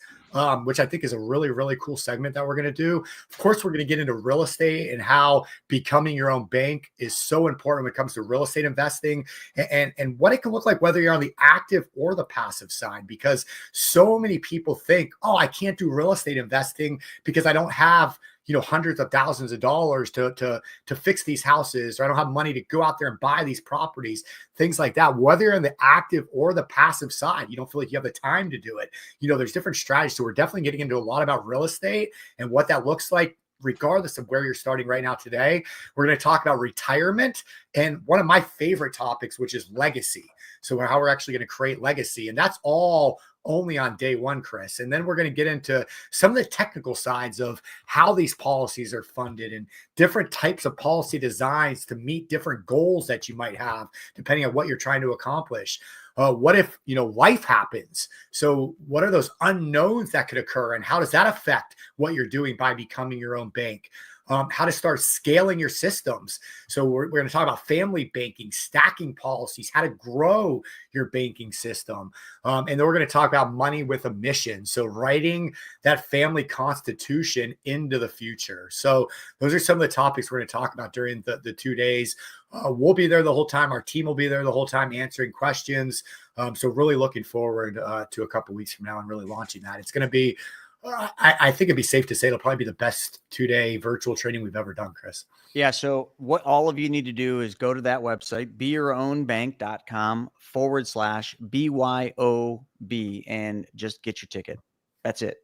S14: which I think is a really, really cool segment that we're going to do. Of course, we're going to get into real estate and how becoming your own bank is so important when it comes to real estate investing, and what it can look like whether you're on the active or the passive side, because so many people think, oh, I can't do real estate investing because I don't have, you know, hundreds of thousands of dollars to fix these houses, or I don't have money to go out there and buy these properties, things like that. Whether you're on the active or the passive side, you don't feel like you have the time to do it. You know, there's different strategies. So we're definitely getting into a lot about real estate and what that looks like, regardless of where you're starting right now today. We're going to talk about retirement and one of my favorite topics, which is legacy. So how we're actually going to create legacy. And that's all only on day one, Chris. And then we're going to get into some of the technical sides of how these policies are funded and different types of policy designs to meet different goals that you might have, depending on what you're trying to accomplish. What if, you know, life happens? So what are those unknowns that could occur, and how does that affect what you're doing by becoming your own bank? How to start scaling your systems. So we're going to talk about family banking, stacking policies, how to grow your banking system. And then we're going to talk about money with a mission. So writing that family constitution into the future. So those are some of the topics we're going to talk about during the 2 days. We'll be there the whole time. Our team will be there the whole time answering questions. So really looking forward to a couple weeks from now and really launching that. It's going to be, I think it'd be safe to say it'll probably be the best 2-day virtual training we've ever done, Chris.
S2: Yeah. So what all of you need to do is go to that website, beyourownbank.com/BYOB, and just get your ticket. That's it.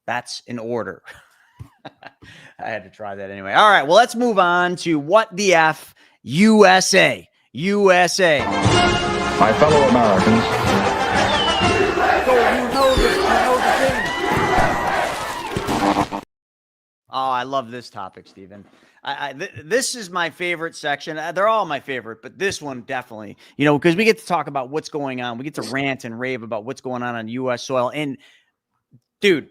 S2: That's in order. I had to try that anyway. All right. Well, let's move on to What the F USA. USA.
S17: My fellow Americans.
S2: So you know the thing. Oh, I love this topic, Stephen. This is my favorite section. They're all my favorite, but this one definitely, you know, because we get to talk about what's going on. We get to rant and rave about what's going on U.S. soil. And dude,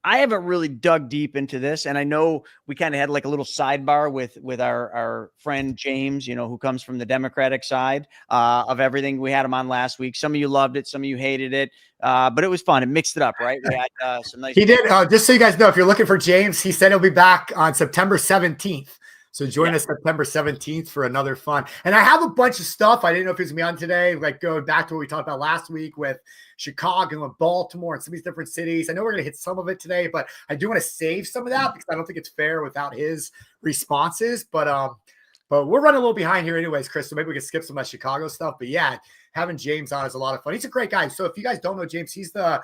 S2: I haven't really dug deep into this, and I know we kind of had like a little sidebar with our friend James, you know, who comes from the Democratic side of everything. We had him on last week. Some of you loved it, some of you hated it, but it was fun. It mixed it up, right? We had some nice.
S14: He did. Just so you guys know, if you're looking for James, he said he'll be back on September 17th. So join us September 17th for another fun. And I have a bunch of stuff. I didn't know if it's going to be on today, like going back to what we talked about last week with Chicago and Baltimore and some of these different cities. I know we're going to hit some of it today, but I do want to save some of that because I don't think it's fair without his responses. But we're running a little behind here anyways, Chris, so maybe we can skip some of that Chicago stuff. But yeah, having James on is a lot of fun. He's a great guy. So if you guys don't know James, he's the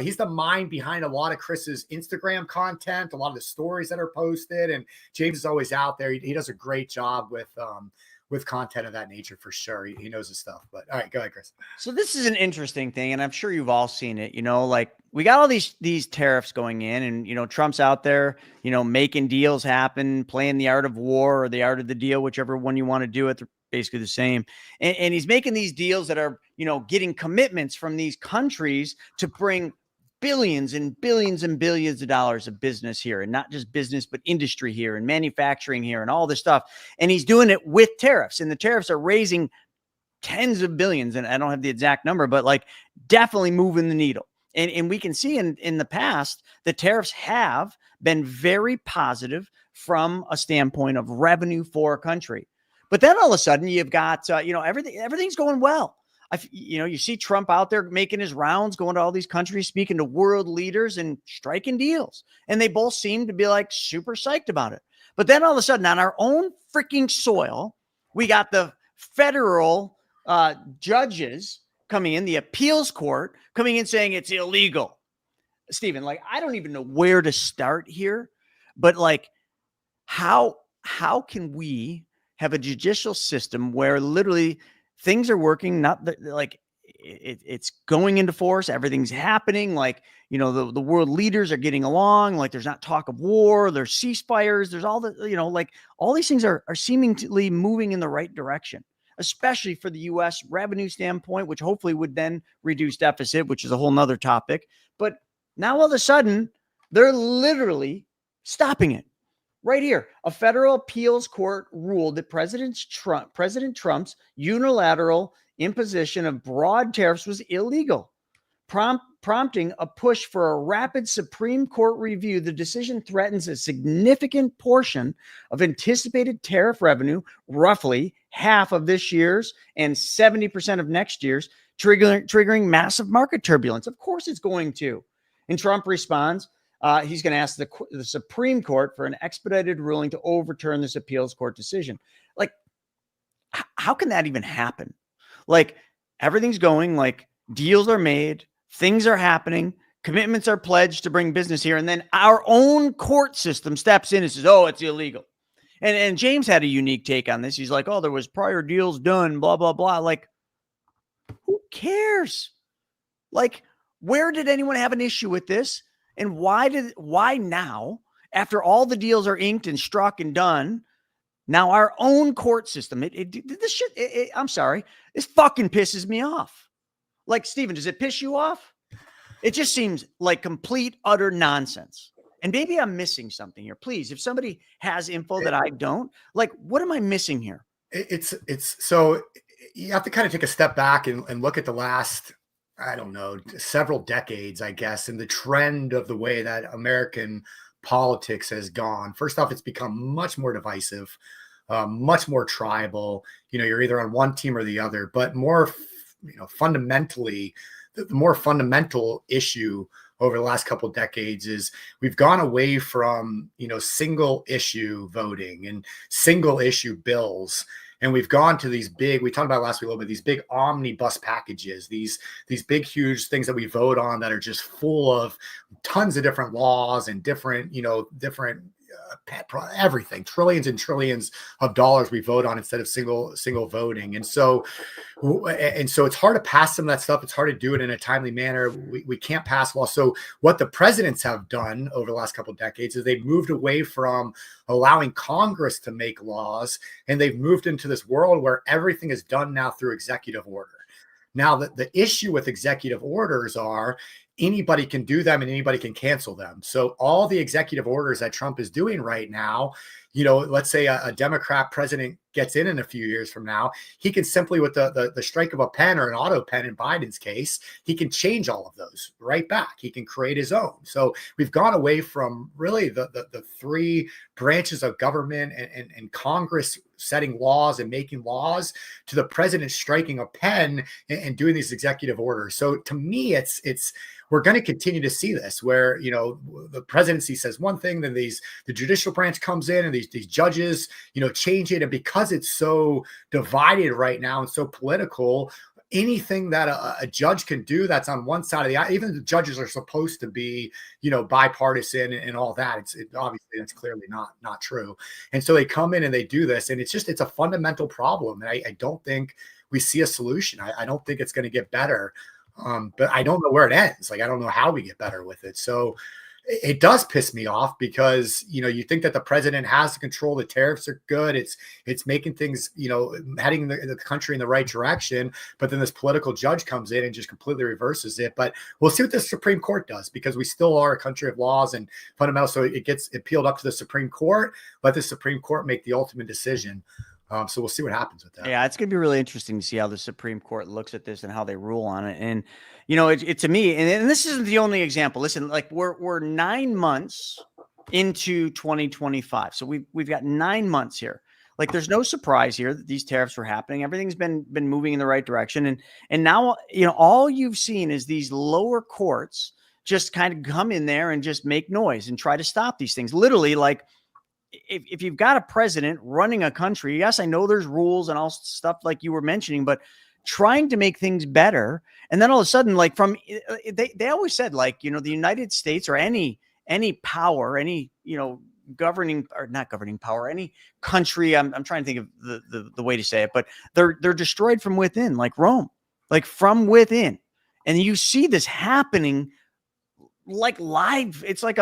S14: He's the mind behind a lot of Chris's Instagram content, a lot of the stories that are posted, and James is always out there. He does a great job with content of that nature for sure. He knows his stuff. But all right, go ahead, Chris.
S2: So this is an interesting thing, and I'm sure you've all seen it. Like we got all these tariffs going in, and Trump's out there, making deals happen, playing the art of war or the art of the deal, whichever one you want to do it. They're basically the same. And he's making these deals that are, getting commitments from these countries to bring billions and billions and billions of dollars of business here, and not just business, but industry here and manufacturing here and all this stuff. And he's doing it with tariffs, and the tariffs are raising tens of billions. And I don't have the exact number, but like definitely moving the needle. And we can see in the past, the tariffs have been very positive from a standpoint of revenue for a country. But then all of a sudden you've got, everything's going well. You see Trump out there making his rounds, going to all these countries, speaking to world leaders and striking deals. And they both seem to be like super psyched about it. But then all of a sudden on our own freaking soil, we got the federal judges coming in, the appeals court coming in saying it's illegal. Stephen, like, I don't even know where to start here, but like, how can we have a judicial system where literally things are working, it's going into force, everything's happening, like, the world leaders are getting along, like there's not talk of war, there's ceasefires, there's all the, all these things are seemingly moving in the right direction, especially for the U.S. revenue standpoint, which hopefully would then reduce deficit, which is a whole nother topic. But now all of a sudden, they're literally stopping it. Right here, a federal appeals court ruled that President Trump's unilateral imposition of broad tariffs was illegal, prompting a push for a rapid Supreme Court review. The decision threatens a significant portion of anticipated tariff revenue, roughly half of this year's and 70% of next year's, triggering massive market turbulence. Of course it's going to. And Trump responds, he's going to ask the Supreme Court for an expedited ruling to overturn this appeals court decision. Like, how can that even happen? Like, everything's going, like, deals are made, things are happening, commitments are pledged to bring business here, and then our own court system steps in and says, oh, it's illegal. And James had a unique take on this. He's like, oh, there was prior deals done, blah, blah, blah. Like, who cares? Like, where did anyone have an issue with this? And why now, after all the deals are inked and struck and done, now our own court system, I'm sorry, this fucking pisses me off. Like, Stephen, does it piss you off? It just seems like complete, utter nonsense. And maybe I'm missing something here. Please, if somebody has info that I don't, like, what am I missing here?
S14: It's so you have to kind of take a step back and look at the last, I don't know, several decades, I guess, and the trend of the way that American politics has gone. First off, it's become much more divisive, much more tribal. You're either on one team or the other, but more, fundamentally, the more fundamental issue over the last couple of decades is we've gone away from, single issue voting and single issue bills. And we've gone to these big, we talked about last week a little bit, these big omnibus packages, these big, huge things that we vote on that are just full of tons of different laws and different everything, trillions and trillions of dollars we vote on instead of single voting. And so it's hard to pass some of that stuff. It's hard to do it in a timely manner. We can't pass law. So what the presidents have done over the last couple of decades is they've moved away from allowing Congress to make laws, and they've moved into this world where everything is done now through executive order. Now, the issue with executive orders are anybody can do them and anybody can cancel them. So all the executive orders that Trump is doing right now, let's say a Democrat president gets in a few years from now, he can simply, with the strike of a pen or an auto pen in Biden's case, he can change all of those right back. He can create his own. So we've gone away from really the three branches of government and Congress setting laws and making laws to the president striking a pen and doing these executive orders. So to me, it's we're going to continue to see this where, the presidency says one thing, then the judicial branch comes in and these judges, change it. And because it's so divided right now and so political, anything that a judge can do that's on one side of the aisle, even the judges are supposed to be, bipartisan and all that. Obviously that's clearly not true. And so they come in and they do this, and it's a fundamental problem. And I don't think we see a solution. I don't think it's going to get better. But I don't know where it ends. Like, I don't know how we get better with it. So it does piss me off because, you think that the president has to control. The tariffs are good. It's making things, heading the country in the right direction. But then this political judge comes in and just completely reverses it. But we'll see what the Supreme Court does, because we still are a country of laws and fundamentals. So it gets appealed up to the Supreme Court. Let the Supreme Court make the ultimate decision. So we'll see what happens with that.
S2: Yeah, it's going to be really interesting to see how the Supreme Court looks at this and how they rule on it. And, it to me, and this isn't the only example. Listen, like we're 9 months into 2025. So we've got 9 months here. Like, there's no surprise here that these tariffs were happening. Everything's been moving in the right direction. And now, all you've seen is these lower courts just kind of come in there and just make noise and try to stop these things. Literally, like, if you've got a president running a country, yes, I know there's rules and all stuff like you were mentioning, but trying to make things better. And then all of a sudden, like they always said, like, the United States or any power, any, governing or not governing power, any country, I'm trying to think of the way to say it, but they're destroyed from within, like Rome, like from within. And you see this happening like live. It's like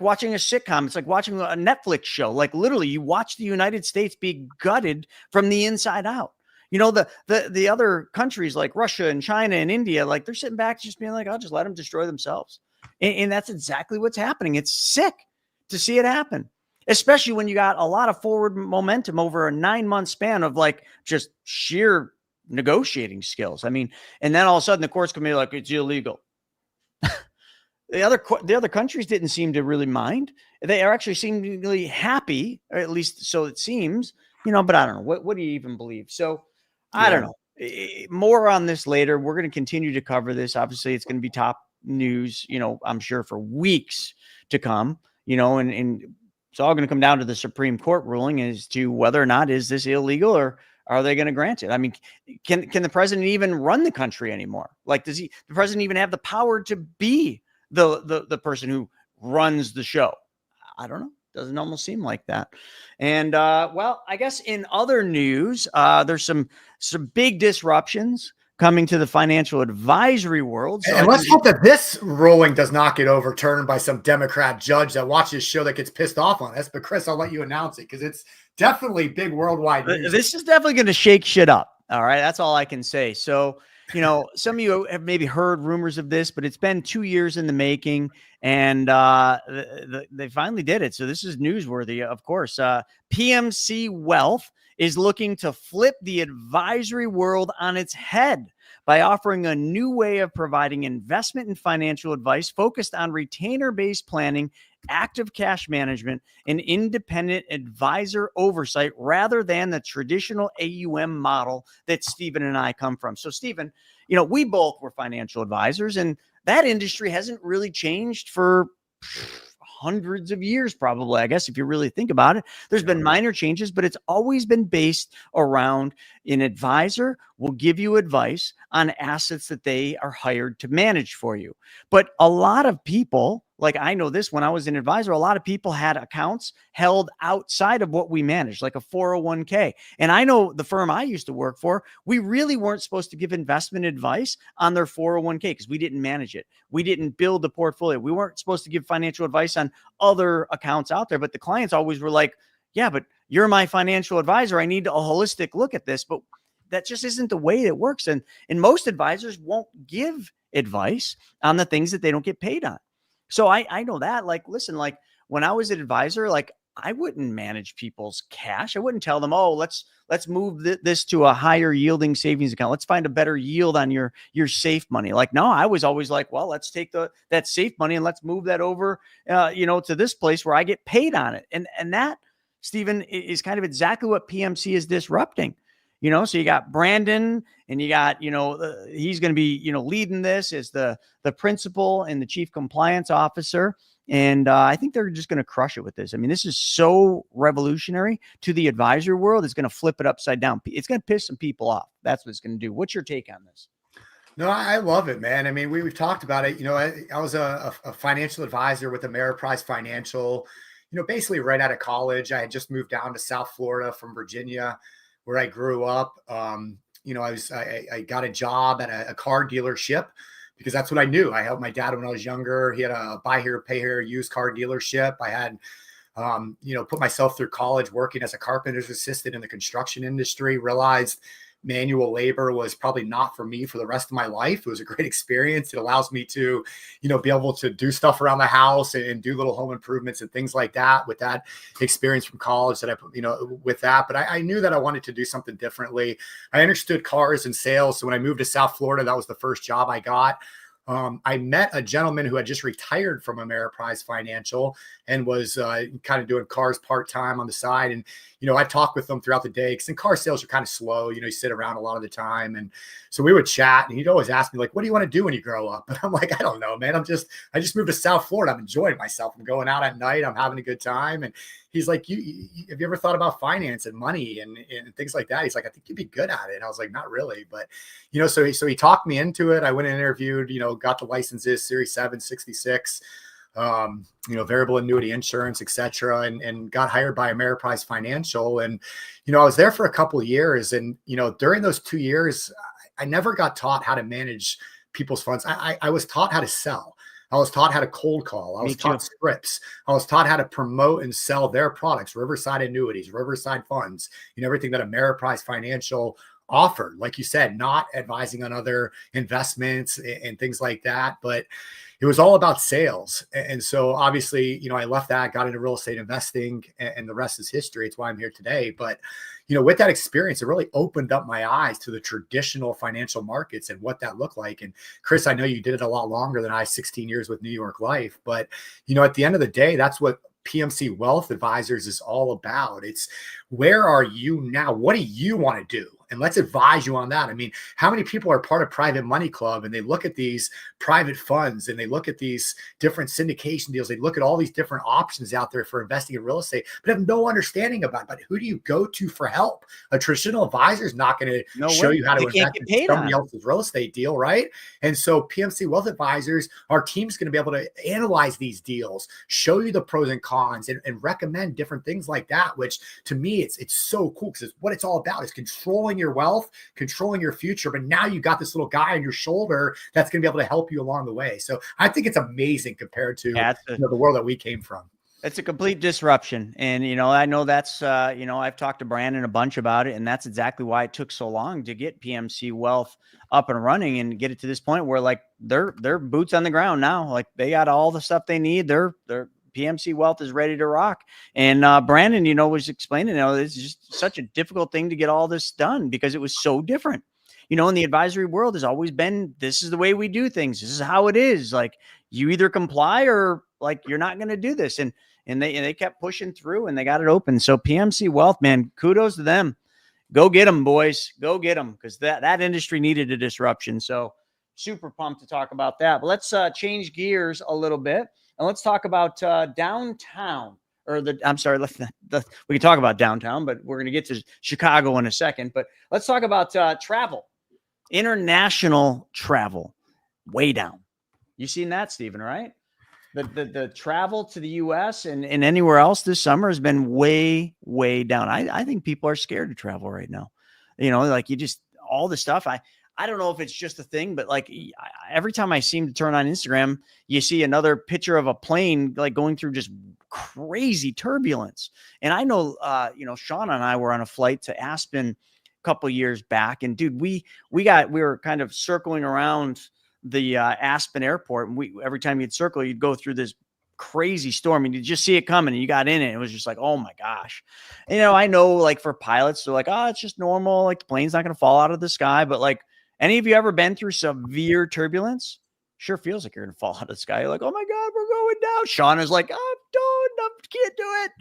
S2: watching a sitcom. It's like watching a Netflix show. Like, literally, you watch the United States be gutted from the inside out. The other countries like Russia and China and India, like, they're sitting back just being like, I'll just let them destroy themselves. And that's exactly what's happening. It's sick to see it happen, especially when you got a lot of forward momentum over a 9-month span of like just sheer negotiating skills. I mean, and then all of a sudden the courts come in like, it's illegal. The other countries didn't seem to really mind. They are actually seemingly happy, or at least so it seems, but I don't know. What do you even believe? So I don't know. More on this later. We're going to continue to cover this. Obviously, it's going to be top news, I'm sure for weeks to come, and it's all going to come down to the Supreme Court ruling as to whether or not is this illegal, or are they going to grant it? I mean, can the president even run the country anymore? Like, does the president even have the power to be the person who runs the show? I don't know. Doesn't almost seem like that. And well, I guess in other news, there's some big disruptions coming to the financial advisory world. So
S14: and let's hope that this ruling does not get overturned by some Democrat judge that watches a show that gets pissed off on this. But Chris, I'll let you announce it, because it's definitely big worldwide news.
S2: This is definitely going to shake shit up. All right. That's all I can say. So, some of you have maybe heard rumors of this, but it's been 2 years in the making, and they finally did it. So this is newsworthy, of course. PMC Wealth is looking to flip the advisory world on its head by offering a new way of providing investment and financial advice focused on retainer-based planning, active cash management, and independent advisor oversight rather than the traditional AUM model that Stephen and I come from. So Stephen, we both were financial advisors, and that industry hasn't really changed for hundreds of years, probably, I guess, if you really think about it. There's been minor changes, but it's always been based around an advisor will give you advice on assets that they are hired to manage for you. But a lot of people, like I know this, when I was an advisor, a lot of people had accounts held outside of what we managed, like a 401k. And I know the firm I used to work for, we really weren't supposed to give investment advice on their 401k because we didn't manage it. We didn't build the portfolio. We weren't supposed to give financial advice on other accounts out there. But the clients always were like, yeah, but you're my financial advisor. I need a holistic look at this. But that just isn't the way it works. And most advisors won't give advice on the things that they don't get paid on. So I know that, like, listen, like when I was an advisor, like I wouldn't manage people's cash. I wouldn't tell them, oh, let's move this to a higher yielding savings account. Let's find a better yield on your safe money. Like, no, I was always like, well, let's take that safe money and let's move that over, to this place where I get paid on it. And that, Stephen, is kind of exactly what PMC is disrupting. So you got Brandon, and you got, he's going to be, leading this as the principal and the chief compliance officer. And I think they're just going to crush it with this. I mean, this is so revolutionary to the advisory world. It's going to flip it upside down. It's going to piss some people off. That's what it's going to do. What's your take on this?
S14: No, I love it, man. I mean, we've talked about it. You know, I was a financial advisor with Ameriprise Financial, you know, basically right out of college. I had just moved down to South Florida from Virginia, where I grew up. You know, I got a job at a car dealership because that's what I knew. I helped my dad when I was younger. He had a buy here, pay here used car dealership. I had, you know, put myself through college working as a carpenter's assistant in the construction industry, realized manual labor was probably not for me for the rest of my life. It was a great experience. It allows me to, you know, be able to do stuff around the house and do little home improvements and things like that with that experience from college that I, you know, with that. But I knew that I wanted to do something differently. I understood cars and sales. So when I moved to South Florida, that was the first job I got. I met a gentleman who had just retired from Ameriprise Financial and was kind of doing cars part-time on the side. And, you know, I talked with them throughout the day because in car sales are kind of slow. You know, you sit around a lot of the time. And so we would chat and he'd always ask me like, what do you want to do when you grow up? And I'm like, I don't know, man. I just moved to South Florida. I'm enjoying myself. I'm going out at night. I'm having a good time. And he's like, have you ever thought about finance and money and things like that? He's like, I think you'd be good at it. And I was like, not really. But, you know, so he talked me into it. I went and interviewed, you know, got the licenses, Series 7, 66, you know, variable annuity insurance, et cetera, and got hired by Ameriprise Financial. And, you know, I was there for a couple of years. And, you know, during those 2 years, I never got taught how to manage people's funds. I was taught how to sell. I was taught how to cold call. I was taught scripts. I was taught how to promote and sell their products, Riverside Annuities, Riverside Funds, you know, everything that Ameriprise Financial offered. Like you said, not advising on other investments and things like that, but it was all about sales. And so obviously, you know, I left that, got into real estate investing, and the rest is history. It's why I'm here today. But, you know, with that experience, it really opened up my eyes to the traditional financial markets and what that looked like. And Chris, I know you did it a lot longer than I, 16 years with New York Life. But, you know, at the end of the day, that's what PMC Wealth Advisors is all about. It's where are you now? What do you want to do? And let's advise you on that. I mean, how many people are part of Private Money Club and they look at these private funds and they look at these different syndication deals. They look at all these different options out there for investing in real estate, but have no understanding about it. But who do you go to for help? A traditional advisor is not going to show you how to invest in somebody else's real estate deal, right? And so PMC Wealth Advisors, our team's going to be able to analyze these deals, show you the pros and cons, and recommend different things like that, which to me, it's so cool because it's what it's all about is controlling your wealth, controlling your future. But now you got this little guy on your shoulder that's going to be able to help you along the way. So I think it's amazing compared to you know, the world that we came from.
S2: It's a complete disruption. And, you know, I know that's, you know, I've talked to Brandon a bunch about it, and that's exactly why it took so long to get PMC Wealth up and running and get it to this point where like they're boots on the ground now. Like they got all the stuff they need. They're PMC Wealth is ready to rock. And Brandon, you know, was explaining, you know, it's just such a difficult thing to get all this done because it was so different. You know, in the advisory world has always been, this is the way we do things. This is how it is. Like you either comply or like, you're not going to do this. And they kept pushing through and they got it open. So PMC Wealth, man, kudos to them. Go get them, boys. Go get them. Because that industry needed a disruption. So super pumped to talk about that. But let's change gears a little bit. And let's talk about downtown, or we can talk about downtown, but we're going to get to Chicago in a second. But let's talk about travel, international travel, way down. You've seen that, Stephen, right? The travel to the U.S. and anywhere else this summer has been way, way down. I think people are scared to travel right now. You know, like all the stuff. I don't know if it's just a thing, but like every time I seem to turn on Instagram, you see another picture of a plane like going through just crazy turbulence. And I know, you know, Sean and I were on a flight to Aspen a couple of years back, and dude, we were kind of circling around the Aspen airport, and every time you'd circle, you'd go through this crazy storm and you just see it coming and you got in it. It was just like, oh my gosh. You know, I know like for pilots, they're like, oh, it's just normal. Like the plane's not going to fall out of the sky, but like, any of you ever been through severe turbulence? Sure feels like you're going to fall out of the sky. You're like, oh my God, we're going down. Sean is like, I can't do it.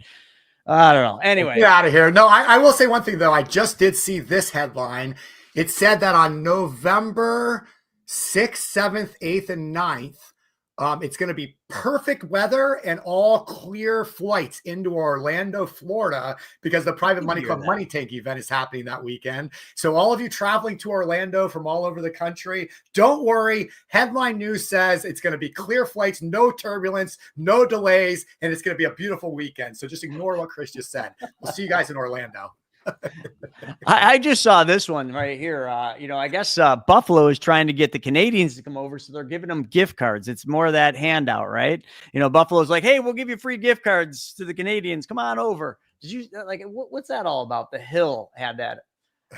S2: I don't know. Anyway.
S14: Get out of here. No, I will say one thing, though. I just did see this headline. It said that on November 6th, 7th, 8th, and 9th, It's going to be perfect weather and all clear flights into Orlando, Florida, because the Private Money Club Money Tank event is happening that weekend. So all of you traveling to Orlando from all over the country, don't worry. Headline news says it's going to be clear flights, no turbulence, no delays, and it's going to be a beautiful weekend. So just ignore what Chris just said. We'll see you guys in Orlando.
S2: I just saw this one right here. I guess Buffalo is trying to get the Canadians to come over, so they're giving them gift cards. It's more of that handout, right? Buffalo's like, hey, we'll give you free gift cards to the Canadians. Come on over. Did you what's that all about? The Hill had that.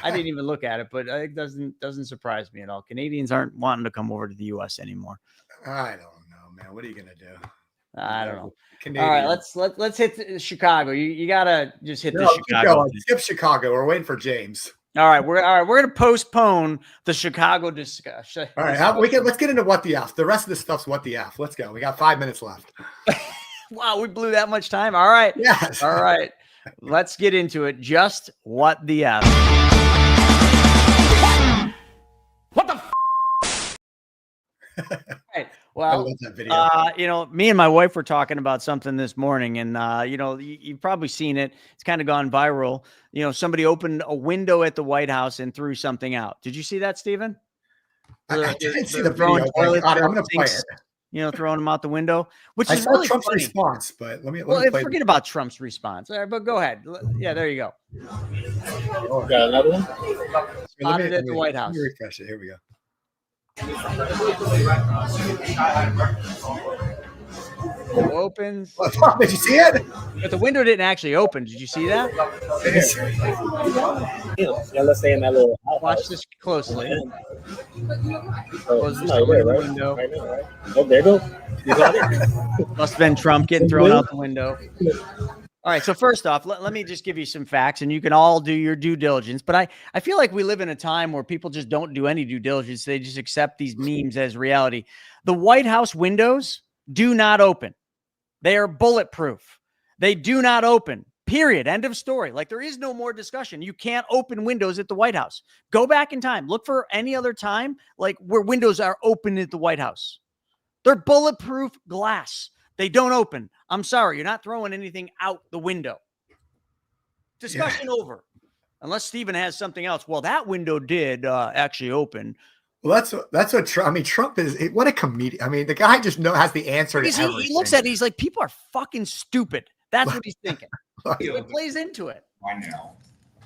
S2: I didn't even look at it, but it doesn't surprise me at all. Canadians aren't wanting to come over to the U.S. anymore.
S14: I don't know, man. What are you gonna do?
S2: I don't know.
S14: Canadian.
S2: All right, let's hit Chicago. You gotta just hit the
S14: Keep
S2: Chicago.
S14: going. Skip Chicago. We're waiting for James.
S2: All right, we're gonna postpone the Chicago discussion.
S14: All right, let's get into what the F. The rest of this stuff's what the F. Let's go. We got 5 minutes left.
S2: Wow, we blew that much time. All right.
S14: Yes.
S2: All right. Let's get into it. Just what the F. What the f? Right. Well, me and my wife were talking about something this morning, and you've probably seen it. It's kind of gone viral. Somebody opened a window at the White House and threw something out. Did you see that, Stephen?
S14: I didn't see the video. I'm going to play it.
S2: Throwing them out the window, which is
S14: saw
S2: really
S14: Trump's
S2: funny.
S14: response, but let me
S2: forget about Trump's response. All right, but go ahead. Yeah, there you go.
S18: Got another one?
S2: Spotted at the White House.
S14: Let me refresh it. Here we go.
S2: Opens.
S14: Did you see it?
S2: But the window didn't actually open. Did you see that?
S18: Yeah, let's stay in that little house.
S2: Watch this closely.
S18: Close the window. Right now, right? Oh, there you go. You got it.
S2: Must have been Trump getting thrown out the window. All right. So first off, let me just give you some facts, and you can all do your due diligence. But I feel like we live in a time where people just don't do any due diligence. They just accept these memes as reality. The White House windows do not open. They are bulletproof. They do not open. Period. End of story. Like, there is no more discussion. You can't open windows at the White House. Go back in time. Look for any other time like where windows are open at the White House. They're bulletproof glass. They don't open. I'm sorry. You're not throwing anything out the window. Discussion over. Unless Stephen has something else. Well, that window did actually open.
S14: Well, that's what Trump. I mean, Trump is what a comedian. I mean, the guy just has the answer to everything.
S2: He looks at it. He's like, people are fucking stupid. That's what he's thinking. It plays into it.
S19: Right now,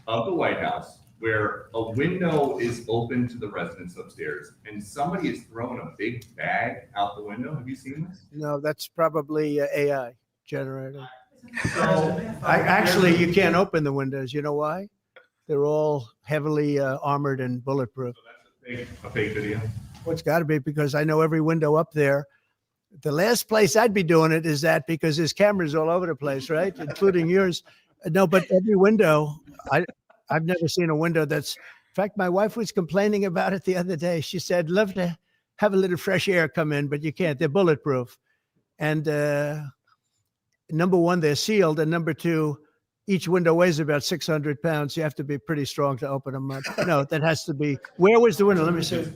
S19: of the White House, where a window is open to the residents upstairs, and somebody is throwing a big bag out the window. Have you seen this?
S20: No, that's probably AI generated. Actually, you can't open the windows. You know why? They're all heavily armored and bulletproof.
S19: So that's a fake video.
S20: Well, it's got to be, because I know every window up there. The last place I'd be doing it is that, because there's cameras all over the place, right? Including yours. No, but every window, I've never seen a window that's, in fact, my wife was complaining about it the other day. She said, love to have a little fresh air come in, but you can't. They're bulletproof. And number one, they're sealed. And number two, each window weighs about 600 pounds. You have to be pretty strong to open them up. No, that has to be. Where was the window? Let me see.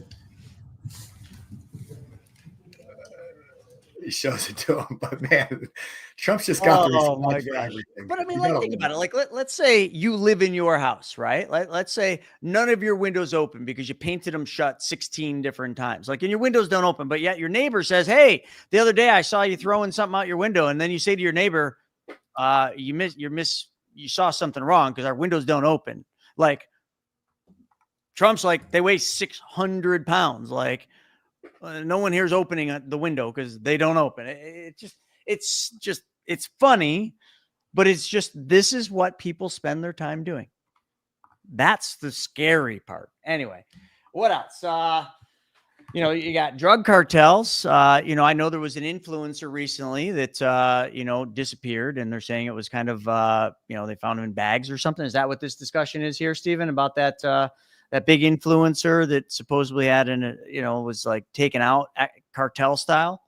S14: He shows it to him, but man, Trump's just got
S2: oh my gosh. But I mean, think about it. Like, let's say you live in your house, right? Let's say none of your windows open because you painted them shut 16 different times. Like, and your windows don't open, but yet your neighbor says, hey, the other day I saw you throwing something out your window. And then you say to your neighbor, you saw something wrong because our windows don't open. Like, Trump's like, they weigh 600 pounds. Like, no one here's opening the window because they don't open. It's funny, but it's just, this is what people spend their time doing. That's the scary part. Anyway, what else? You got drug cartels. I know there was an influencer recently that, disappeared, and they're saying it was kind of, they found him in bags or something. Is that what this discussion is here, Stephen, about that big influencer that supposedly had was like taken out cartel style?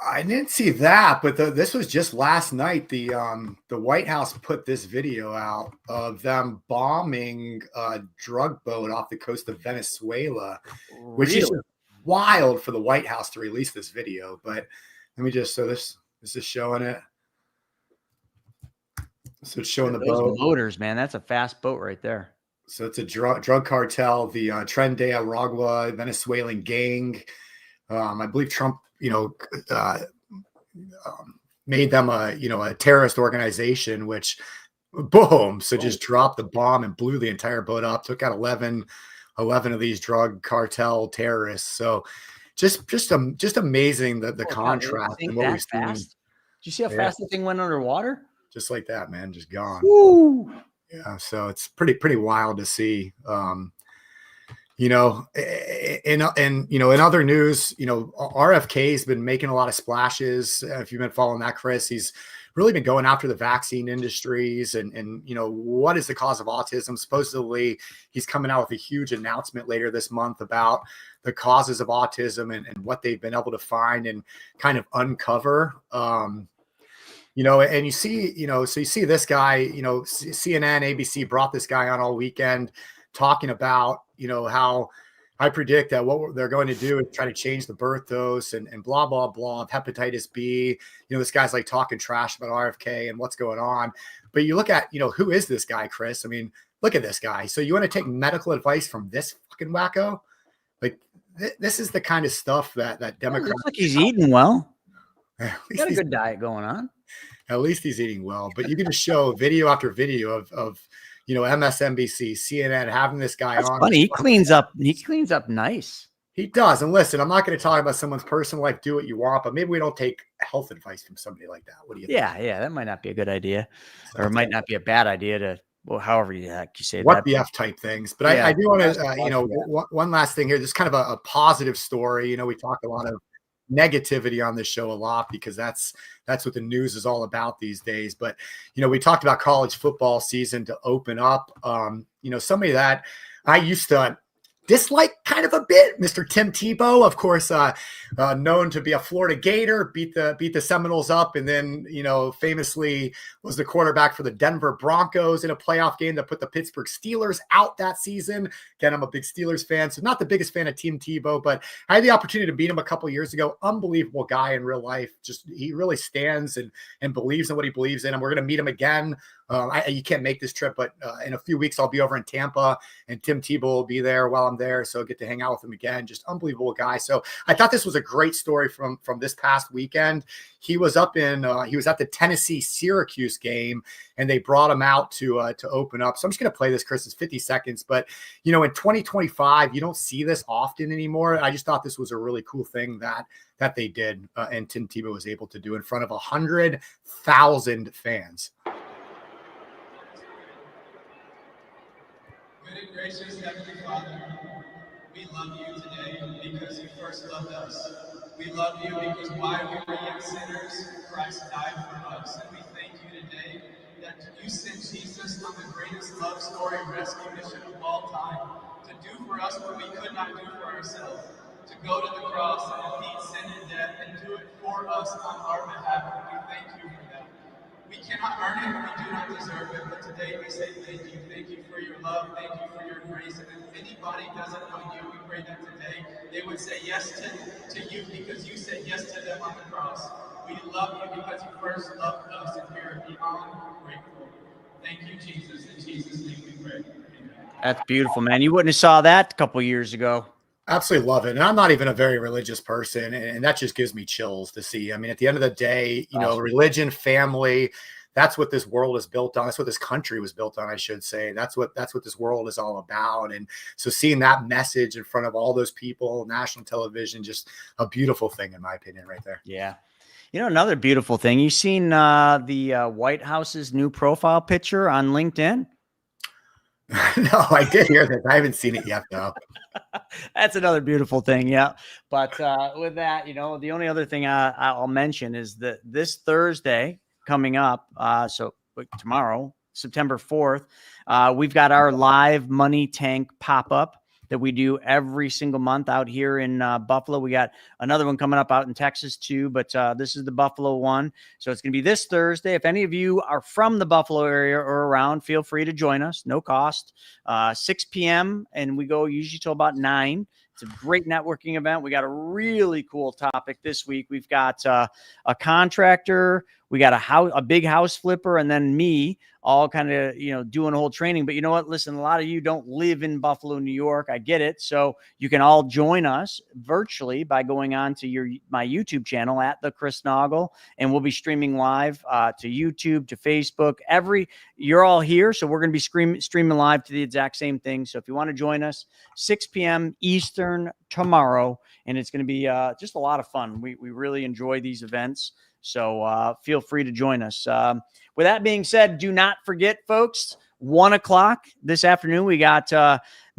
S14: I didn't see that, but this was just last night. The White House put this video out of them bombing a drug boat off the coast of Venezuela, which is wild for the White House to release this video. But let me just, so this is showing it. So it's showing the boat.
S2: Motors, man. That's a fast boat right there.
S14: So it's a drug cartel, the Tren de Aragua Venezuelan gang. I believe Trump, made them a terrorist organization, which boom. So just dropped the bomb and blew the entire boat up. Took out 11 of these drug cartel terrorists. So just amazing the contrast and what we've seen.
S2: Did you see how fast the thing went underwater?
S14: Just like that, man, just gone.
S2: Woo.
S14: Yeah, so it's pretty wild to see. In other news, RFK has been making a lot of splashes. If you've been following that, Chris, he's really been going after the vaccine industries and what is the cause of autism? Supposedly, he's coming out with a huge announcement later this month about the causes of autism and what they've been able to find and kind of uncover. And you see, so you see this guy, CNN, ABC brought this guy on all weekend talking about, how I predict that what they're going to do is try to change the birth dose and blah, blah, blah of hepatitis B. This guy's like talking trash about RFK and what's going on. But you look at, who is this guy, Chris? I mean, look at this guy. So you want to take medical advice from this fucking wacko? Like this is the kind of stuff that Democrats.
S2: Looks like he's eating well. He's got a good diet going on.
S14: At least he's eating well, but you can just show video after video of MSNBC, CNN having this guy on.
S2: Funny. He cleans up nice.
S14: He does. And listen, I'm not going to talk about someone's personal life. Do what you want, but maybe we don't take health advice from somebody like that. What do you think?
S2: Yeah. That might not be a good idea, or it might not be a bad idea to, however you say
S14: what
S2: that.
S14: WTF type things. But I do want to, one last thing here. This is kind of a positive story. We talk a lot of negativity on this show a lot because that's what the news is all about these days. But we talked about college football season to open up. Somebody that I used to dislike kind of a bit, Mr. Tim Tebow, of course, known to be a Florida Gator, beat the Seminoles up, and then famously was the quarterback for the Denver Broncos in a playoff game that put the Pittsburgh Steelers out that season. Again, I'm a big Steelers fan, so not the biggest fan of Tim Tebow, but I had the opportunity to beat him a couple years ago. Unbelievable guy in real life. Just he really stands and believes in what he believes in, and we're going to meet him again. You can't make this trip, but in a few weeks I'll be over in Tampa, and Tim Tebow will be there while I'm there, so I get to hang out with him again. Just unbelievable guy. So I thought this was a great story from this past weekend. He was up in he was at the Tennessee Syracuse game, and they brought him out to open up. So I'm just going to play this, Chris. It's 50 seconds, but in 2025 you don't see this often anymore. I just thought this was a really cool thing that they did, and Tim Tebow was able to do in front of 100,000 fans.
S21: Good and gracious Heavenly Father, we love you today because you first loved us. We love you because while we were yet sinners, Christ died for us. And we thank you today that you sent Jesus on the greatest love story rescue mission of all time to do for us what we could not do for ourselves, to go to the cross and defeat sin and death and do it for us on our behalf. And we thank you for that. We cannot earn it, we do not deserve it, but today we say thank you. Thank you for your love, thank you for your grace. And if anybody doesn't know you, we pray that today they would say yes to you because you said yes to them on the cross. We love you because you first loved us, and we are beyond grateful. Thank you, Jesus. In Jesus' name we pray. Amen.
S2: That's beautiful, man. You wouldn't have saw that a couple years ago.
S14: Absolutely love it. And I'm not even a very religious person, and that just gives me chills to see. I mean, at the end of the day, religion, family, that's what this world is built on. That's what this country was built on, I should say. That's what this world is all about. And so seeing that message in front of all those people, national television, just a beautiful thing, in my opinion, right there.
S2: Yeah. Another beautiful thing. You seen the White House's new profile picture on LinkedIn?
S14: No, I did hear this. I haven't seen it yet, though.
S2: That's another beautiful thing. Yeah. But with that, the only other thing I'll mention is that this Thursday coming up, so tomorrow, September 4th, we've got our live money tank pop-up that we do every single month out here in Buffalo. We got another one coming up out in Texas too, but this is the Buffalo one. So it's going to be this Thursday. If any of you are from the Buffalo area or around, feel free to join us. No cost. 6 p.m. and we go usually till about 9. It's a great networking event. We got a really cool topic this week. We've got a contractor, we got a big house flipper, and then me all kind of, doing a whole training. But you know what? Listen, a lot of you don't live in Buffalo, New York. I get it. So you can all join us virtually by going on to my YouTube channel at the Chris Naugle, and we'll be streaming live to YouTube, to Facebook. You're all here, so we're going to be streaming live to the exact same thing. So if you want to join us, 6 p.m. Eastern tomorrow, and it's going to be just a lot of fun. We really enjoy these events. So feel free to join us. With that being said, do not forget, folks, 1 o'clock this afternoon, we got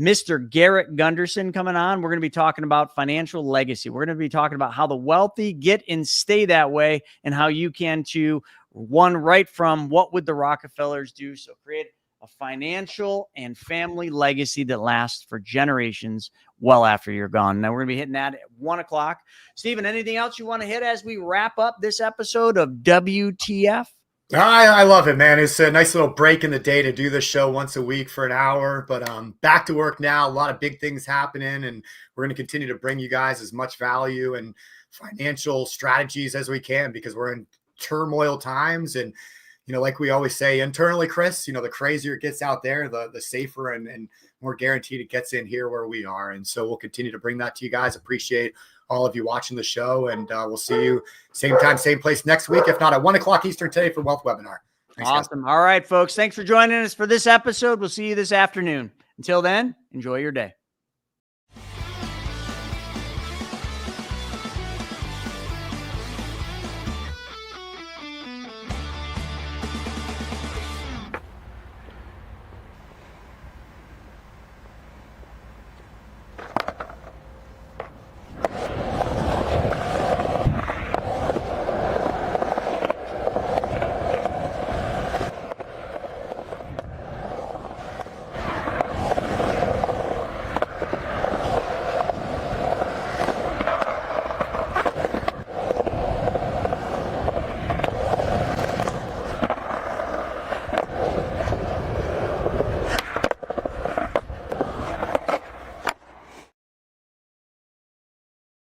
S2: Mr. Garrett Gunderson coming on. We're going to be talking about financial legacy. We're going to be talking about how the wealthy get and stay that way, and how you can too. One right from what would the Rockefellers do? So create a financial and family legacy that lasts for generations well after you're gone. Now we're going to be hitting that at 1 o'clock. Stephen, anything else you want to hit as we wrap up this episode of WTF?
S14: I love it, man. It's a nice little break in the day to do this show once a week for an hour, but back to work now. A lot of big things happening, and we're going to continue to bring you guys as much value and financial strategies as we can, because we're in turmoil times. And like we always say internally, Chris, the crazier it gets out there, the safer and more guaranteed it gets in here where we are. And so we'll continue to bring that to you guys. Appreciate all of you watching the show, and we'll see you same time, same place next week, if not at 1 o'clock Eastern today for Wealth Webinar. Thanks,
S2: awesome.
S14: Guys.
S2: All right, folks. Thanks for joining us for this episode. We'll see you this afternoon. Until then, enjoy your day.